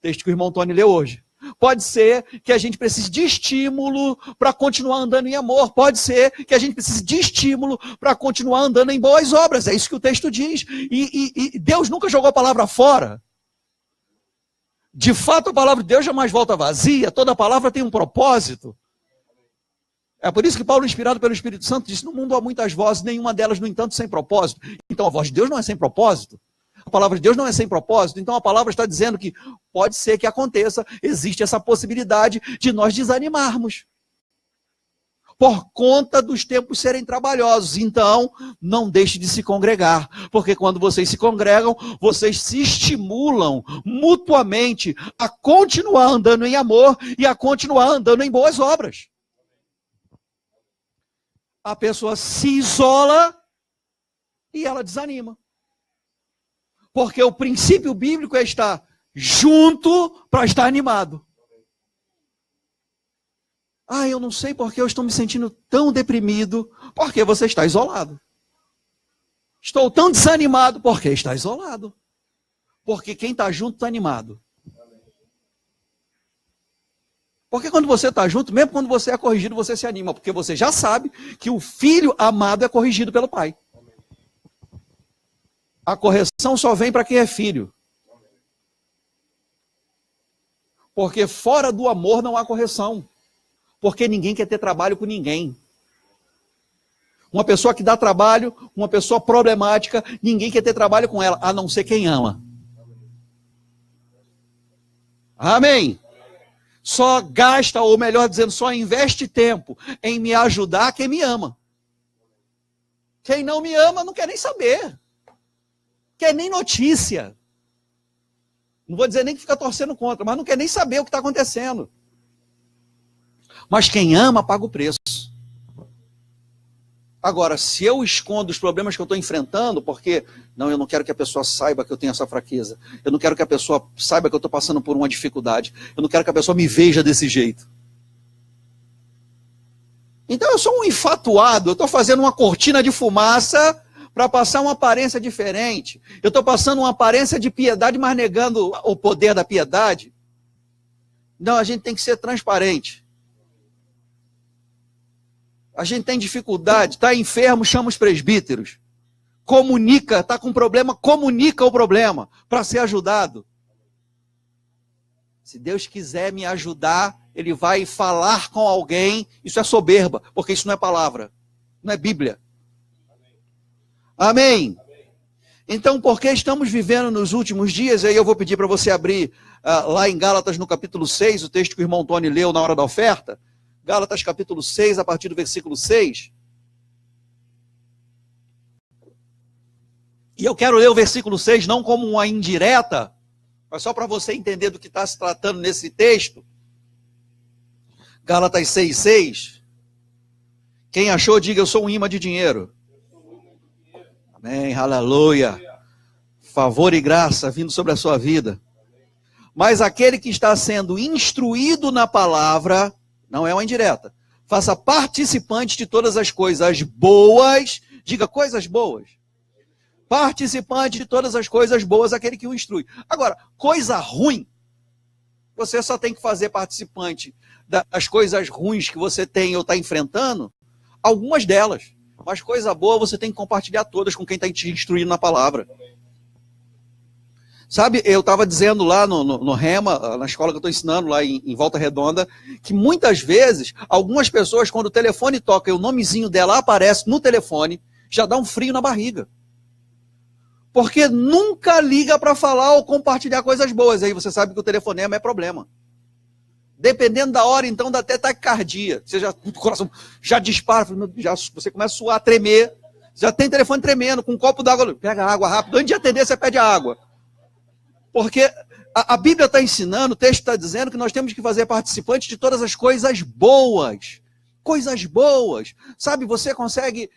Texto que o irmão Tony leu hoje. Pode ser que a gente precise de estímulo para continuar andando em amor. Pode ser que a gente precise de estímulo para continuar andando em boas obras. É isso que o texto diz. E Deus nunca jogou a palavra fora. De fato, a palavra de Deus jamais volta vazia. Toda palavra tem um propósito. É por isso que Paulo, inspirado pelo Espírito Santo, disse: no mundo há muitas vozes, nenhuma delas, no entanto, sem propósito. Então a voz de Deus não é sem propósito. A palavra de Deus não é sem propósito. Então a palavra está dizendo que pode ser que aconteça, existe essa possibilidade de nós desanimarmos. Por conta dos tempos serem trabalhosos. Então, não deixe de se congregar. Porque quando vocês se congregam, vocês se estimulam mutuamente a continuar andando em amor e a continuar andando em boas obras. A pessoa se isola e ela desanima. Porque o princípio bíblico é estar junto para estar animado. Ah, eu não sei porque eu estou me sentindo tão deprimido, porque você está isolado. Estou tão desanimado, porque está isolado. Porque quem está junto está animado. Porque quando você está junto, mesmo quando você é corrigido, você se anima, porque você já sabe que o filho amado é corrigido pelo pai. A correção só vem para quem é filho. Porque fora do amor não há correção. Porque ninguém quer ter trabalho com ninguém. Uma pessoa que dá trabalho, uma pessoa problemática, ninguém quer ter trabalho com ela, a não ser quem ama. Amém? Só gasta, ou melhor dizendo, só investe tempo em me ajudar quem me ama. Quem não me ama não quer nem saber. Quer nem notícia. Não vou dizer nem que fica torcendo contra, mas não quer nem saber o que está acontecendo. Mas quem ama, paga o preço. Agora, se eu escondo os problemas que eu estou enfrentando, porque, não, eu não quero que a pessoa saiba que eu tenho essa fraqueza. Eu não quero que a pessoa saiba que eu estou passando por uma dificuldade. Eu não quero que a pessoa me veja desse jeito. Então eu sou um infatuado, eu estou fazendo uma cortina de fumaça para passar uma aparência diferente. Eu estou passando uma aparência de piedade, mas negando o poder da piedade. Não, a gente tem que ser transparente. A gente tem dificuldade, está enfermo, chama os presbíteros. Comunica, está com problema, comunica o problema para ser ajudado. Se Deus quiser me ajudar, Ele vai falar com alguém. Isso é soberba, porque isso não é palavra, não é Bíblia. Amém? Então, porque estamos vivendo nos últimos dias, aí eu vou pedir para você abrir lá em Gálatas no capítulo 6, o texto que o irmão Tony leu na hora da oferta. Gálatas capítulo 6, a partir do versículo 6. E eu quero ler o versículo 6 não como uma indireta, Mas só para você entender do que está se tratando nesse texto, Gálatas 6,6. Quem achou, diga: eu sou um imã de dinheiro. Amém, aleluia. Favor e graça vindo sobre a sua vida. Mas aquele que está sendo instruído na palavra, não é uma indireta, faça participante de todas as coisas boas, diga coisas boas. Participante de todas as coisas boas, aquele que o instrui. Agora, coisa ruim, você só tem que fazer participante das coisas ruins que você tem ou está enfrentando, algumas delas. Mas coisa boa você tem que compartilhar todas com quem está te instruindo na palavra. Sabe, eu estava dizendo lá no Rema, na escola que eu estou ensinando, lá em Volta Redonda, que muitas vezes, algumas pessoas, quando o telefone toca e o nomezinho dela aparece no telefone, já dá um frio na barriga. Porque nunca liga para falar ou compartilhar coisas boas. Aí você sabe que o telefonema é problema. Dependendo da hora, então, dá até taquicardia. Você já, o coração já dispara, você começa a suar, a tremer. Já tem telefone tremendo, com um copo d'água. Pega a água rápido. Antes de atender, você pede a água. Porque a Bíblia está ensinando, o texto está dizendo que nós temos que fazer participante de todas as coisas boas. Coisas boas. Sabe, você consegue...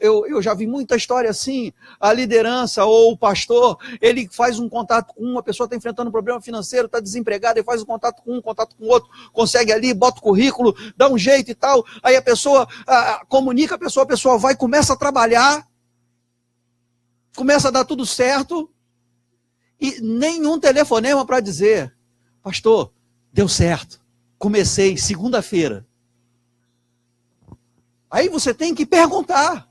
Eu já vi muita história assim. A liderança ou o pastor, ele faz um contato com uma pessoa, está enfrentando um problema financeiro, está desempregado, ele faz um contato com o outro, consegue ali, bota o currículo, dá um jeito e tal. Aí a pessoa comunica a pessoa vai, começa a trabalhar, começa a dar tudo certo, e nenhum telefonema para dizer: pastor, deu certo, comecei segunda-feira. Aí você tem que perguntar,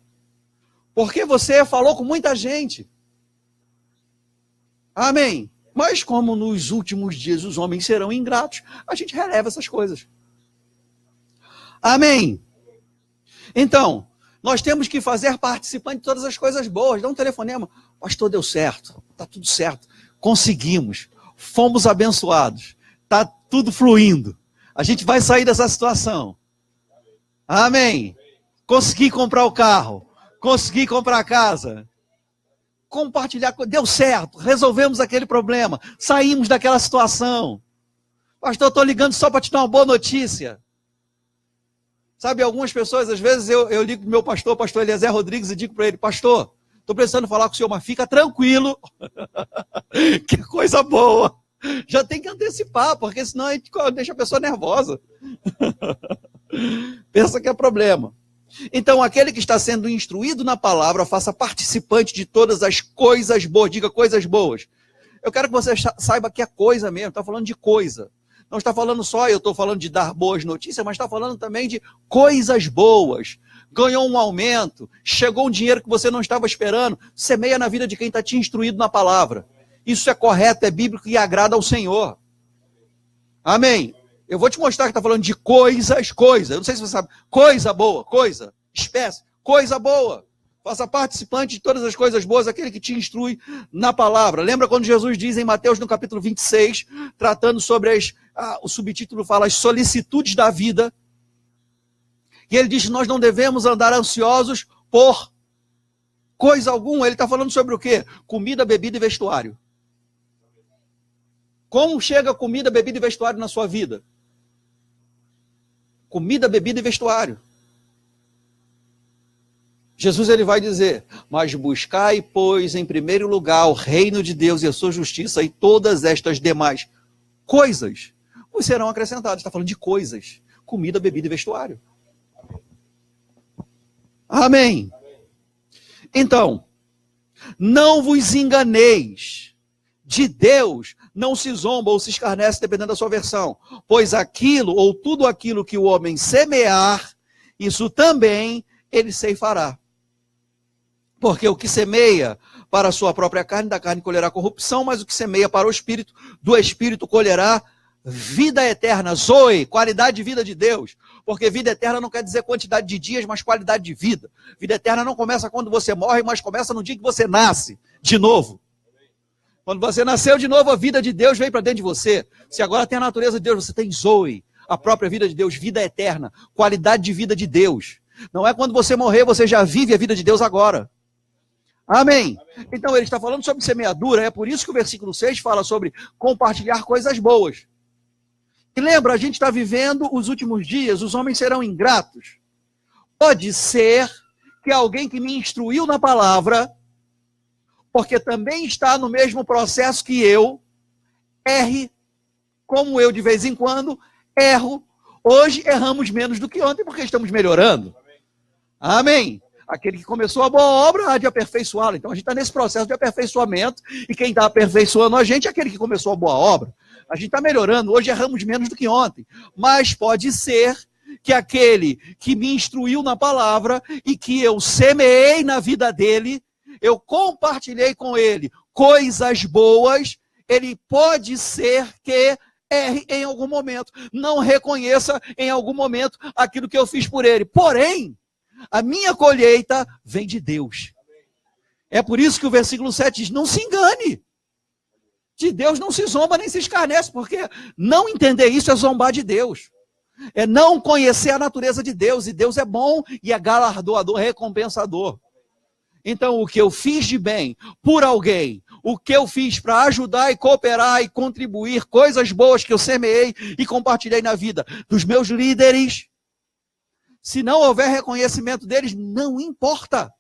porque você falou com muita gente. Amém. Mas como nos últimos dias os homens serão ingratos, a gente releva essas coisas. Amém. Então, nós temos que fazer participante de todas as coisas boas. Dá um telefonema: pastor, deu certo, está tudo certo, conseguimos, fomos abençoados, está tudo fluindo, a gente vai sair dessa situação. Amém. Consegui comprar o carro, consegui comprar a casa, compartilhar, deu certo, resolvemos aquele problema, saímos daquela situação. Pastor, estou ligando só para te dar uma boa notícia. Sabe, algumas pessoas, às vezes eu ligo para o meu pastor Eliezer Rodrigues, e digo para ele: pastor, estou precisando falar com o senhor, mas fica tranquilo, que coisa boa. Já tem que antecipar, porque senão a gente deixa a pessoa nervosa. Pensa que é problema. Então, aquele que está sendo instruído na palavra, faça participante de todas as coisas boas. Diga coisas boas. Eu quero que você saiba que é coisa mesmo, está falando de coisa. Não está falando só, eu estou falando de dar boas notícias, mas está falando também de coisas boas. Ganhou um aumento, chegou um dinheiro que você não estava esperando, semeia na vida de quem está te instruído na palavra. Isso é correto, é bíblico e agrada ao Senhor. Amém. Eu vou te mostrar que está falando de coisas. Eu não sei se você sabe. Coisa boa, coisa, espécie, coisa boa. Faça participante de todas as coisas boas, aquele que te instrui na palavra. Lembra quando Jesus diz em Mateus, no capítulo 26, tratando sobre o subtítulo fala as solicitudes da vida. E ele diz que nós não devemos andar ansiosos por coisa alguma. Ele está falando sobre o quê? Comida, bebida e vestuário. Como chega comida, bebida e vestuário na sua vida? Comida, bebida e vestuário. Jesus ele vai dizer: mas buscai, pois, em primeiro lugar o reino de Deus e a sua justiça, e todas estas demais coisas vos serão acrescentadas. Está falando de coisas. Comida, bebida e vestuário. Amém. Então, não vos enganeis. De Deus não se zomba ou se escarnece, dependendo da sua versão. Pois aquilo, ou tudo aquilo que o homem semear, isso também ele ceifará. Porque o que semeia para a sua própria carne, da carne colherá corrupção, mas o que semeia para o Espírito, do Espírito colherá vida eterna. Zoe, qualidade de vida de Deus. Porque vida eterna não quer dizer quantidade de dias, mas qualidade de vida. Vida eterna não começa quando você morre, mas começa no dia que você nasce de novo. Quando você nasceu de novo, a vida de Deus veio para dentro de você. Se agora tem a natureza de Deus, você tem Zoe, a própria vida de Deus, vida eterna, qualidade de vida de Deus. Não é quando você morrer, você já vive a vida de Deus agora. Amém. Então ele está falando sobre semeadura, é por isso que o versículo 6 fala sobre compartilhar coisas boas. E lembra, a gente está vivendo os últimos dias, os homens serão ingratos. Pode ser que alguém que me instruiu na palavra, porque também está no mesmo processo que eu, erre, como eu de vez em quando erro. Hoje erramos menos do que ontem, porque estamos melhorando. Amém. Aquele que começou a boa obra há de aperfeiçoá-la. Então a gente está nesse processo de aperfeiçoamento, e quem está aperfeiçoando a gente é aquele que começou a boa obra. A gente está melhorando, hoje erramos menos do que ontem. Mas pode ser que aquele que me instruiu na palavra e que eu semeei na vida dele, eu compartilhei com ele coisas boas, ele pode ser que erre em algum momento, não reconheça em algum momento aquilo que eu fiz por ele. Porém, a minha colheita vem de Deus. É por isso que o versículo 7 diz, não se engane. De Deus não se zomba nem se escarnece, porque não entender isso é zombar de Deus. É não conhecer a natureza de Deus, e Deus é bom e é galardoador, recompensador. Então, o que eu fiz de bem por alguém, o que eu fiz para ajudar e cooperar e contribuir, coisas boas que eu semeei e compartilhei na vida dos meus líderes, se não houver reconhecimento deles, não importa.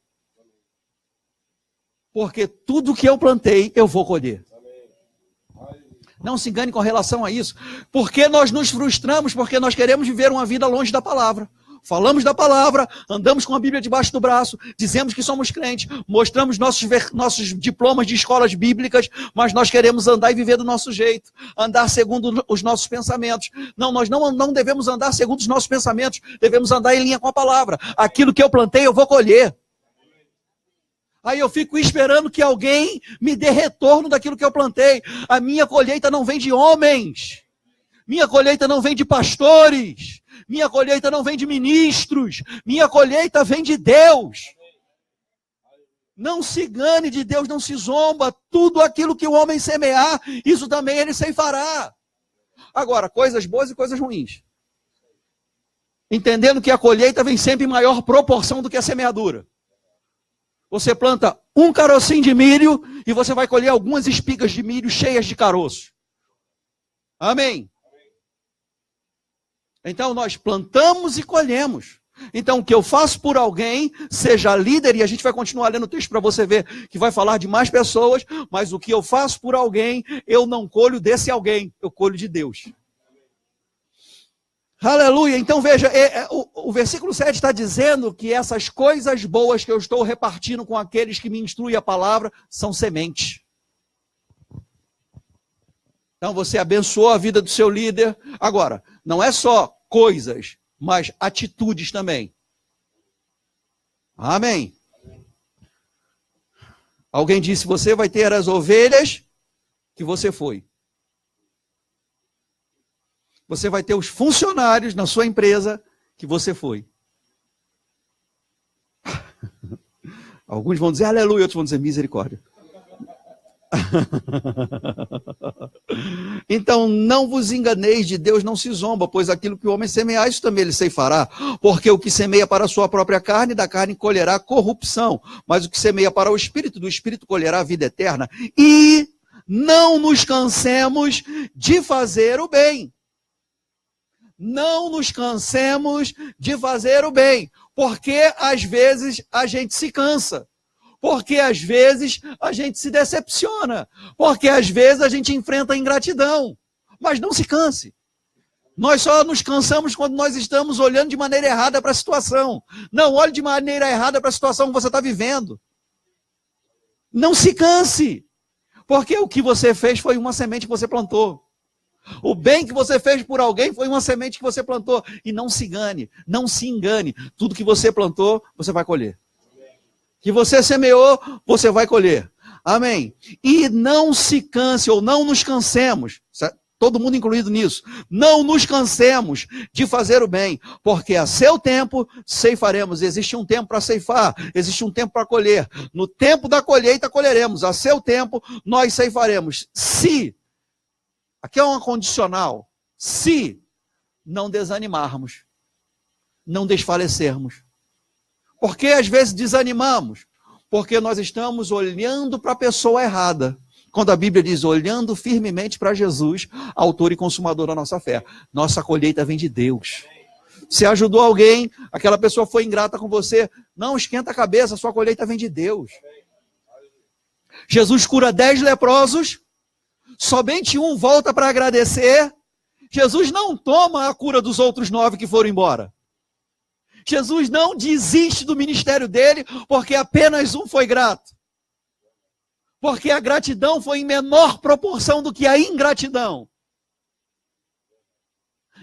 Porque tudo que eu plantei, eu vou colher. Não se engane com relação a isso. Porque nós nos frustramos, porque nós queremos viver uma vida longe da palavra. Falamos da palavra, andamos com a Bíblia debaixo do braço, dizemos que somos crentes, mostramos nossos diplomas de escolas bíblicas, mas nós queremos andar e viver do nosso jeito, andar segundo os nossos pensamentos. Não, nós não devemos andar segundo os nossos pensamentos, devemos andar em linha com a palavra. Aquilo que eu plantei, eu vou colher. Aí eu fico esperando que alguém me dê retorno daquilo que eu plantei. A minha colheita não vem de homens. Minha colheita não vem de pastores. Minha colheita não vem de ministros. Minha colheita vem de Deus. Não se engane, de Deus não se zomba. Tudo aquilo que o homem semear, isso também ele ceifará. Agora, coisas boas e coisas ruins. Entendendo que a colheita vem sempre em maior proporção do que a semeadura. Você planta um carocinho de milho e você vai colher algumas espigas de milho cheias de caroço. Amém? Então nós plantamos e colhemos. Então o que eu faço por alguém, seja líder, e a gente vai continuar lendo o texto para você ver que vai falar de mais pessoas, mas o que eu faço por alguém, eu não colho desse alguém, eu colho de Deus. Aleluia, então veja, o versículo 7 está dizendo que essas coisas boas que eu estou repartindo com aqueles que me instruem a palavra, são sementes. Então você abençoou a vida do seu líder. Agora, não é só coisas, mas atitudes também. Amém. Alguém disse, você vai ter as ovelhas que você foi. Você vai ter os funcionários na sua empresa que você foi. Alguns vão dizer aleluia, outros vão dizer misericórdia. Então não vos enganeis, de Deus não se zomba, pois aquilo que o homem semear, isso também ele ceifará. Porque o que semeia para a sua própria carne, da carne colherá corrupção. Mas o que semeia para o Espírito, do Espírito colherá a vida eterna. E não nos cansemos de fazer o bem. Não nos cansemos de fazer o bem, porque às vezes a gente se cansa, porque às vezes a gente se decepciona, porque às vezes a gente enfrenta a ingratidão, mas não se canse. Nós só nos cansamos quando nós estamos olhando de maneira errada para a situação. Não olhe de maneira errada para a situação que você está vivendo. Não se canse, porque o que você fez foi uma semente que você plantou. O bem que você fez por alguém foi uma semente que você plantou. E não se engane, não se engane. Tudo que você plantou, você vai colher. Que você semeou, você vai colher. Amém. E não se canse, ou não nos cansemos, todo mundo incluído nisso, não nos cansemos de fazer o bem, porque a seu tempo ceifaremos. Existe um tempo para ceifar, existe um tempo para colher. No tempo da colheita colheremos, a seu tempo nós ceifaremos. Se aqui é uma condicional. Se não desanimarmos, não desfalecermos. Porque às vezes desanimamos, Porque nós estamos olhando para a pessoa errada. Quando a Bíblia diz, olhando firmemente para Jesus, autor e consumador da nossa fé. Nossa colheita vem de Deus. Você ajudou alguém, aquela pessoa foi ingrata com você, não esquenta a cabeça, sua colheita vem de Deus. Jesus cura 10 leprosos, somente um volta para agradecer. Jesus não toma a cura dos outros 9 que foram embora. Jesus não desiste do ministério dele, porque apenas um foi grato. Porque a gratidão foi em menor proporção do que a ingratidão.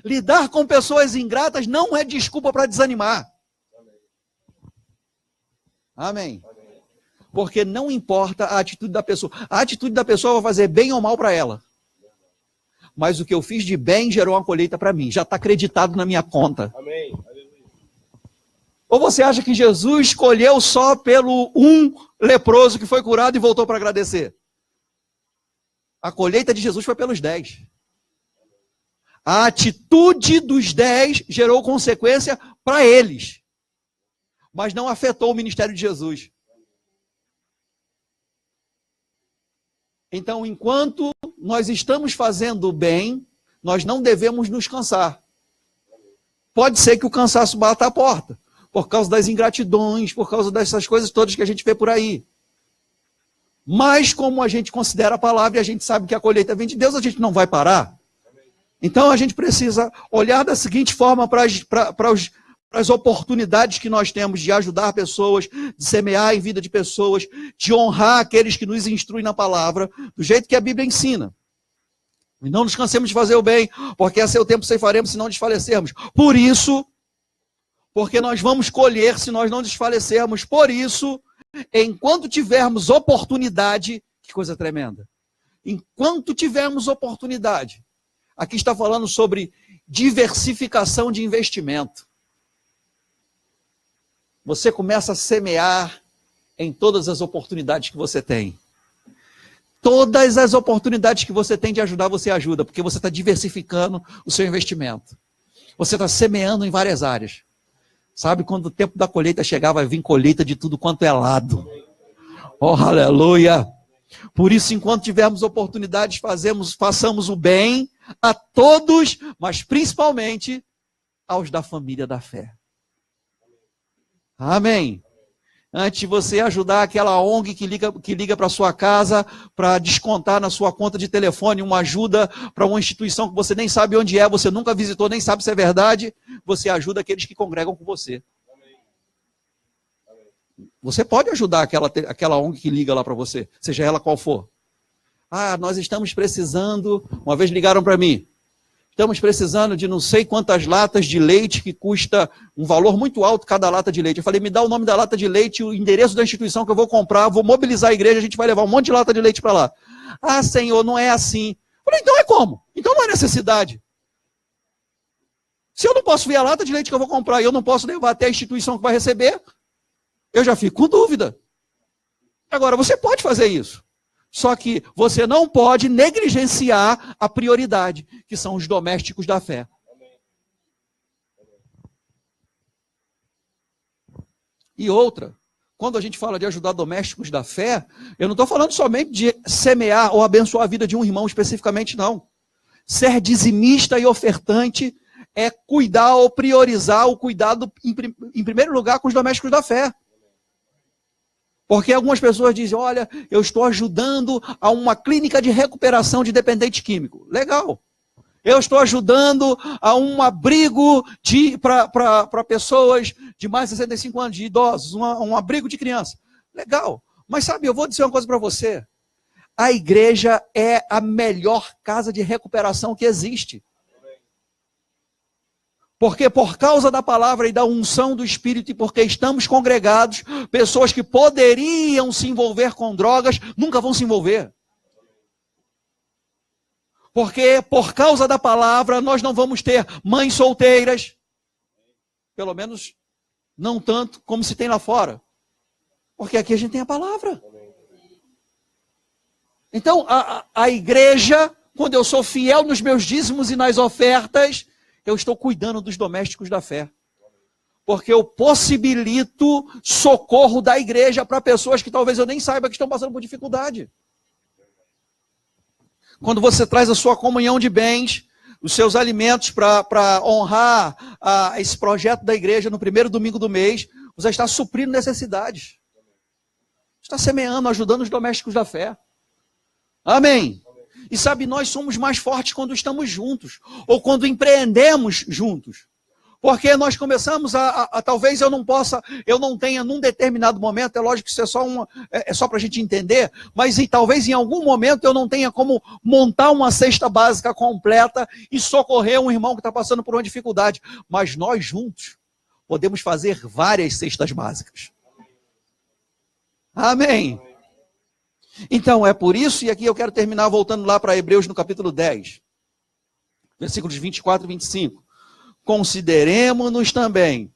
Lidar com pessoas ingratas não é desculpa para desanimar. Amém. Porque não importa a atitude da pessoa. A atitude da pessoa vai fazer bem ou mal para ela. Mas o que eu fiz de bem gerou uma colheita para mim. Já está acreditado na minha conta. Amém. Ou você acha que Jesus escolheu só pelo um leproso que foi curado e voltou para agradecer? A colheita de Jesus foi pelos 10. A atitude dos 10 gerou consequência para eles. Mas não afetou o ministério de Jesus. Então, enquanto nós estamos fazendo o bem, nós não devemos nos cansar. Pode ser que o cansaço bata a porta, por causa das ingratidões, por causa dessas coisas todas que a gente vê por aí. Mas como a gente considera a palavra e a gente sabe que a colheita vem de Deus, a gente não vai parar. Então a gente precisa olhar da seguinte forma para as oportunidades que nós temos de ajudar pessoas, de semear em vida de pessoas, de honrar aqueles que nos instruem na palavra, do jeito que a Bíblia ensina. E não nos cansemos de fazer o bem, porque a seu tempo ceifaremos se não desfalecermos. Por isso, porque nós vamos colher se nós não desfalecermos. Por isso, enquanto tivermos oportunidade, que coisa tremenda. Enquanto tivermos oportunidade, aqui está falando sobre diversificação de investimento. Você começa a semear em todas as oportunidades que você tem. Todas as oportunidades que você tem de ajudar, você ajuda, porque você está diversificando o seu investimento. Você está semeando em várias áreas. Sabe, quando o tempo da colheita chegar, vai vir colheita de tudo quanto é lado. Oh, aleluia! Por isso, enquanto tivermos oportunidades, façamos o bem a todos, mas principalmente aos da família da fé. Amém. Antes de você ajudar aquela ONG que liga para sua casa para descontar na sua conta de telefone uma ajuda para uma instituição que você nem sabe onde é, você nunca visitou, nem sabe se é verdade, você ajuda aqueles que congregam com você. Você pode ajudar aquela ONG que liga lá para você, seja ela qual for. Ah, nós estamos precisando, uma vez ligaram para mim, estamos precisando de não sei quantas latas de leite que custa um valor muito alto cada lata de leite. Eu falei, me dá o nome da lata de leite, o endereço da instituição que eu vou comprar, vou mobilizar a igreja, a gente vai levar um monte de lata de leite para lá. Ah, Senhor, não é assim. Eu falei, então é como? Então não é necessidade. Se eu não posso ver a lata de leite que eu vou comprar e eu não posso levar até a instituição que vai receber, eu já fico com dúvida. Agora, você pode fazer isso. Só que você não pode negligenciar a prioridade, que são os domésticos da fé. E outra, quando a gente fala de ajudar domésticos da fé, eu não estou falando somente de semear ou abençoar a vida de um irmão especificamente, não. Ser dizimista e ofertante é cuidar ou priorizar o cuidado, em primeiro lugar, com os domésticos da fé. Porque algumas pessoas dizem, olha, eu estou ajudando a uma clínica de recuperação de dependente químico. Legal. Eu estou ajudando a um abrigo para pessoas de mais de 65 anos, de idosos, um abrigo de criança. Legal. Mas sabe, eu vou dizer uma coisa para você. A igreja é a melhor casa de recuperação que existe. Porque por causa da palavra e da unção do Espírito, e porque estamos congregados, pessoas que poderiam se envolver com drogas, nunca vão se envolver. Porque por causa da palavra, nós não vamos ter mães solteiras, pelo menos não tanto como se tem lá fora. Porque aqui a gente tem a palavra. Então, a igreja, quando eu sou fiel nos meus dízimos e nas ofertas, eu estou cuidando dos domésticos da fé. Porque eu possibilito socorro da igreja para pessoas que talvez eu nem saiba que estão passando por dificuldade. Quando você traz a sua comunhão de bens, os seus alimentos para honrar esse projeto da igreja no primeiro domingo do mês, você está suprindo necessidades. Está semeando, ajudando os domésticos da fé. Amém. E sabe, nós somos mais fortes quando estamos juntos, ou quando empreendemos juntos. Porque nós começamos talvez eu não tenha num determinado momento, é lógico que isso é só para a gente entender, mas talvez em algum momento eu não tenha como montar uma cesta básica completa e socorrer um irmão que está passando por uma dificuldade. Mas nós juntos podemos fazer várias cestas básicas. Amém. Então é por isso, e aqui eu quero terminar voltando lá para Hebreus no capítulo 10, versículos 24 e 25. Consideremo-nos também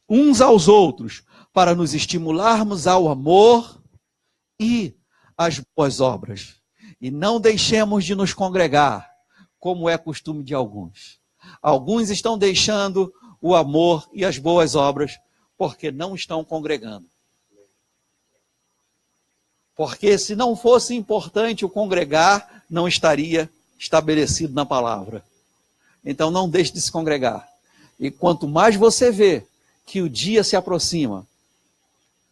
uns aos outros para nos estimularmos ao amor e às boas obras. E não deixemos de nos congregar, como é costume de alguns. Alguns estão deixando o amor e as boas obras porque não estão congregando. Porque se não fosse importante o congregar, não estaria estabelecido na palavra. Então não deixe de se congregar. E quanto mais você vê que o dia se aproxima,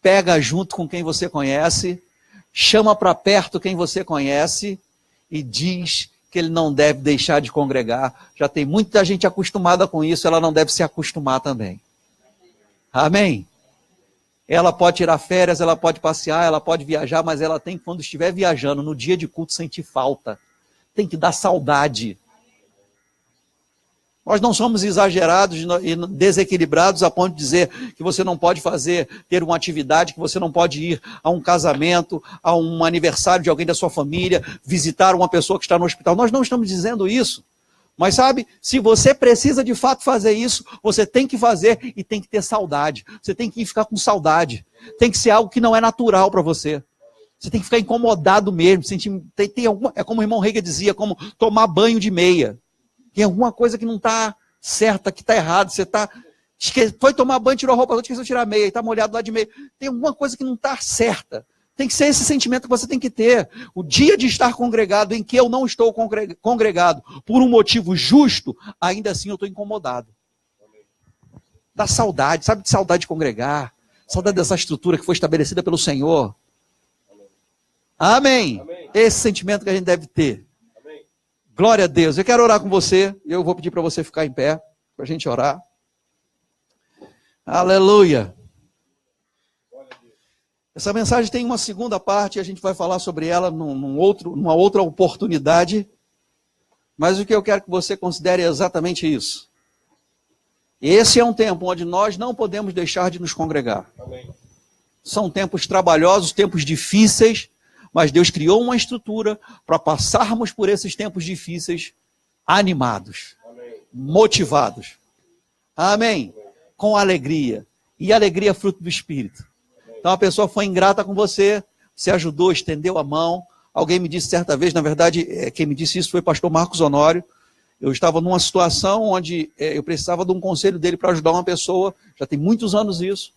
pega junto com quem você conhece, chama para perto quem você conhece e diz que ele não deve deixar de congregar. Já tem muita gente acostumada com isso, ela não deve se acostumar também. Amém? Ela pode tirar férias, ela pode passear, ela pode viajar, mas ela tem, quando estiver viajando, no dia de culto, sentir falta. Tem que dar saudade. Nós não somos exagerados e desequilibrados a ponto de dizer que você não pode ter uma atividade, que você não pode ir a um casamento, a um aniversário de alguém da sua família, visitar uma pessoa que está no hospital. Nós não estamos dizendo isso. Mas sabe, se você precisa de fato fazer isso, você tem que fazer e tem que ter saudade. Você tem que ficar com saudade. Tem que ser algo que não é natural para você. Você tem que ficar incomodado mesmo. É como o irmão Reiga dizia, como tomar banho de meia. Tem alguma coisa que não está certa, que está errado. Você foi tomar banho, tirou a roupa, esqueceu de tirar a meia, está molhado lá de meia. Tem alguma coisa que não está certa. Tem que ser esse sentimento que você tem que ter. O dia de estar congregado em que eu não estou congregado por um motivo justo, ainda assim eu estou incomodado. Dá saudade, sabe de saudade de congregar? Saudade dessa estrutura que foi estabelecida pelo Senhor. Amém. Amém. Esse sentimento que a gente deve ter. Amém. Glória a Deus. Eu quero orar com você. Eu vou pedir para você ficar em pé, para a gente orar. Aleluia. Essa mensagem tem uma segunda parte, a gente vai falar sobre ela numa outra oportunidade, mas o que eu quero que você considere é exatamente isso. Esse é um tempo onde nós não podemos deixar de nos congregar. Amém. São tempos trabalhosos, tempos difíceis, mas Deus criou uma estrutura para passarmos por esses tempos difíceis animados, amém, motivados. Amém? Amém. Com alegria. E alegria é fruto do Espírito. Então a pessoa foi ingrata com você, você ajudou, estendeu a mão. Alguém me disse certa vez, na verdade, quem me disse isso foi o pastor Marcos Honório. Eu estava numa situação onde eu precisava de um conselho dele para ajudar uma pessoa, já tem muitos anos isso.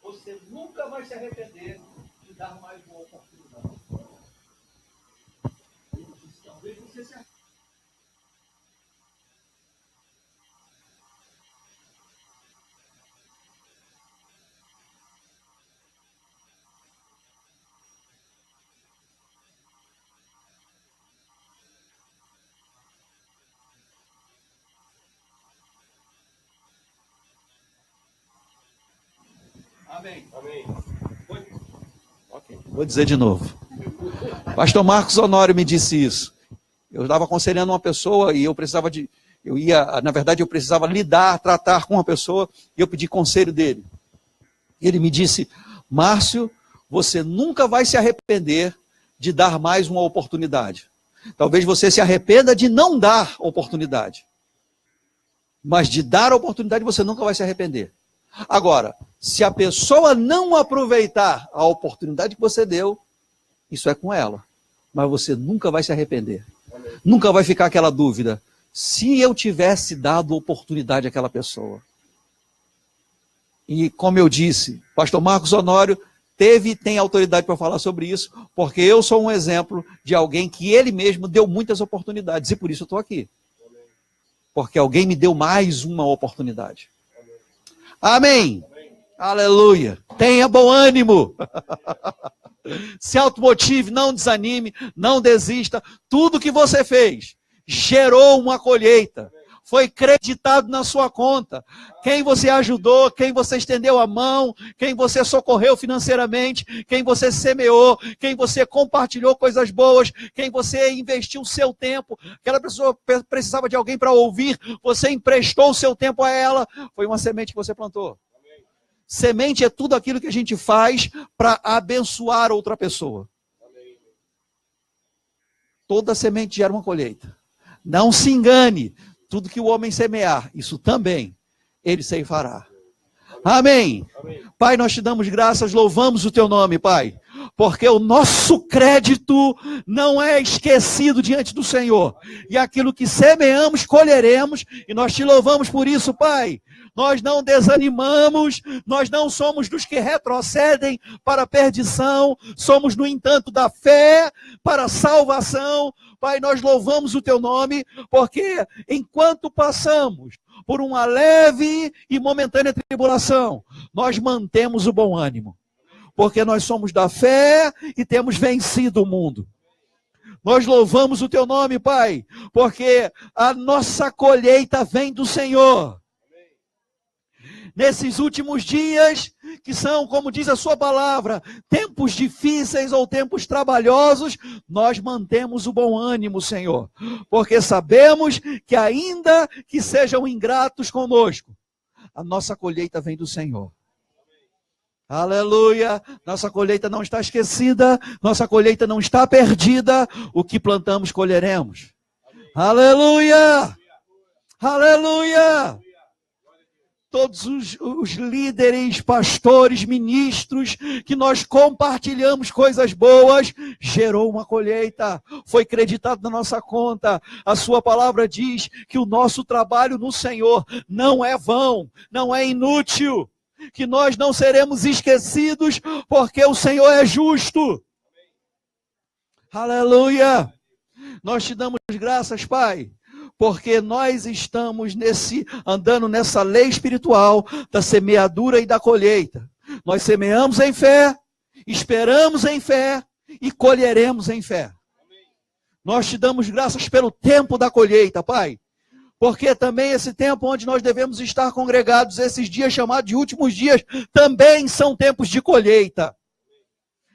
Você nunca vai se arrepender de dar mais uma oportunidade. Amém. Amém. Okay. Vou dizer de novo. Pastor Marcos Honório me disse isso. Eu estava aconselhando uma pessoa e eu precisava tratar com uma pessoa e eu pedi conselho dele. E ele me disse: Márcio, você nunca vai se arrepender de dar mais uma oportunidade. Talvez você se arrependa de não dar oportunidade. Mas de dar a oportunidade você nunca vai se arrepender. Agora, se a pessoa não aproveitar a oportunidade que você deu, isso é com ela. Mas você nunca vai se arrepender. Nunca vai ficar aquela dúvida. Se eu tivesse dado oportunidade àquela pessoa. E como eu disse, pastor Marcos Honório tem autoridade para falar sobre isso, porque eu sou um exemplo de alguém que ele mesmo deu muitas oportunidades, e por isso eu estou aqui. Porque alguém me deu mais uma oportunidade. Amém. Aleluia. Tenha bom ânimo. Se automotive, não desanime, não desista. Tudo que você fez gerou uma colheita. Foi creditado na sua conta. Quem você ajudou, quem você estendeu a mão, quem você socorreu financeiramente, quem você semeou, quem você compartilhou coisas boas, quem você investiu o seu tempo. Aquela pessoa precisava de alguém para ouvir, você emprestou o seu tempo a ela. Foi uma semente que você plantou. Semente é tudo aquilo que a gente faz para abençoar outra pessoa. Toda semente gera uma colheita. Não se engane. Tudo que o homem semear, isso também ele ceifará. Amém. Amém. Pai, nós te damos graças, louvamos o teu nome, Pai. Porque o nosso crédito não é esquecido diante do Senhor. E aquilo que semeamos, colheremos. E nós te louvamos por isso, Pai. Nós não desanimamos, nós não somos dos que retrocedem para a perdição. Somos, no entanto, da fé para a salvação. Pai, nós louvamos o teu nome, porque enquanto passamos por uma leve e momentânea tribulação, nós mantemos o bom ânimo, porque nós somos da fé e temos vencido o mundo. Nós louvamos o teu nome, Pai, porque a nossa colheita vem do Senhor. Nesses últimos dias, que são, como diz a sua palavra, tempos difíceis ou tempos trabalhosos, nós mantemos o bom ânimo, Senhor, porque sabemos que ainda que sejam ingratos conosco, a nossa colheita vem do Senhor. Aleluia, nossa colheita não está esquecida, nossa colheita não está perdida, o que plantamos colheremos. Aleluia, aleluia. Todos os líderes, pastores, ministros, que nós compartilhamos coisas boas, gerou uma colheita, foi creditado na nossa conta. A sua palavra diz que o nosso trabalho no Senhor não é vão, não é inútil, que nós não seremos esquecidos, porque o Senhor é justo. Aleluia! Nós te damos graças, Pai, porque nós estamos andando nessa lei espiritual da semeadura e da colheita. Nós semeamos em fé, esperamos em fé e colheremos em fé. Nós te damos graças pelo tempo da colheita, Pai, porque também esse tempo onde nós devemos estar congregados, esses dias chamados de últimos dias, também são tempos de colheita.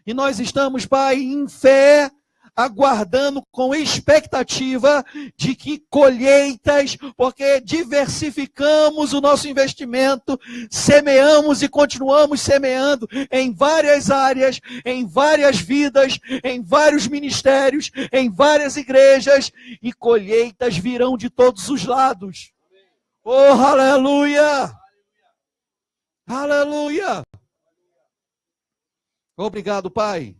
E nós estamos, Pai, em fé, aguardando com expectativa de que colheitas, porque diversificamos o nosso investimento, semeamos e continuamos semeando em várias áreas, em várias vidas, em vários ministérios, em várias igrejas, e colheitas virão de todos os lados. Oh, aleluia! Aleluia! Obrigado, Pai,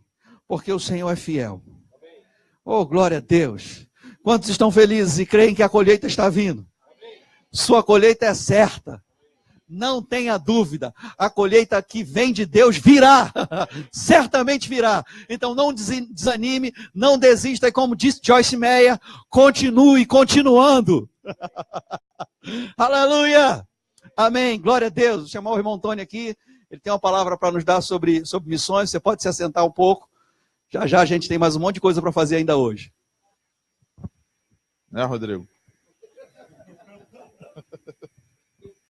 porque o Senhor é fiel. Oh, glória a Deus. Quantos estão felizes e creem que a colheita está vindo? Sua colheita é certa. Não tenha dúvida. A colheita que vem de Deus virá. Certamente virá. Então não desanime, não desista. E como disse Joyce Meyer, continue continuando. Aleluia. Amém. Glória a Deus. Vou chamar o irmão Tony aqui. Ele tem uma palavra para nos dar sobre missões. Você pode se assentar um pouco. Já já a gente tem mais um monte de coisa para fazer ainda hoje. Né, Rodrigo?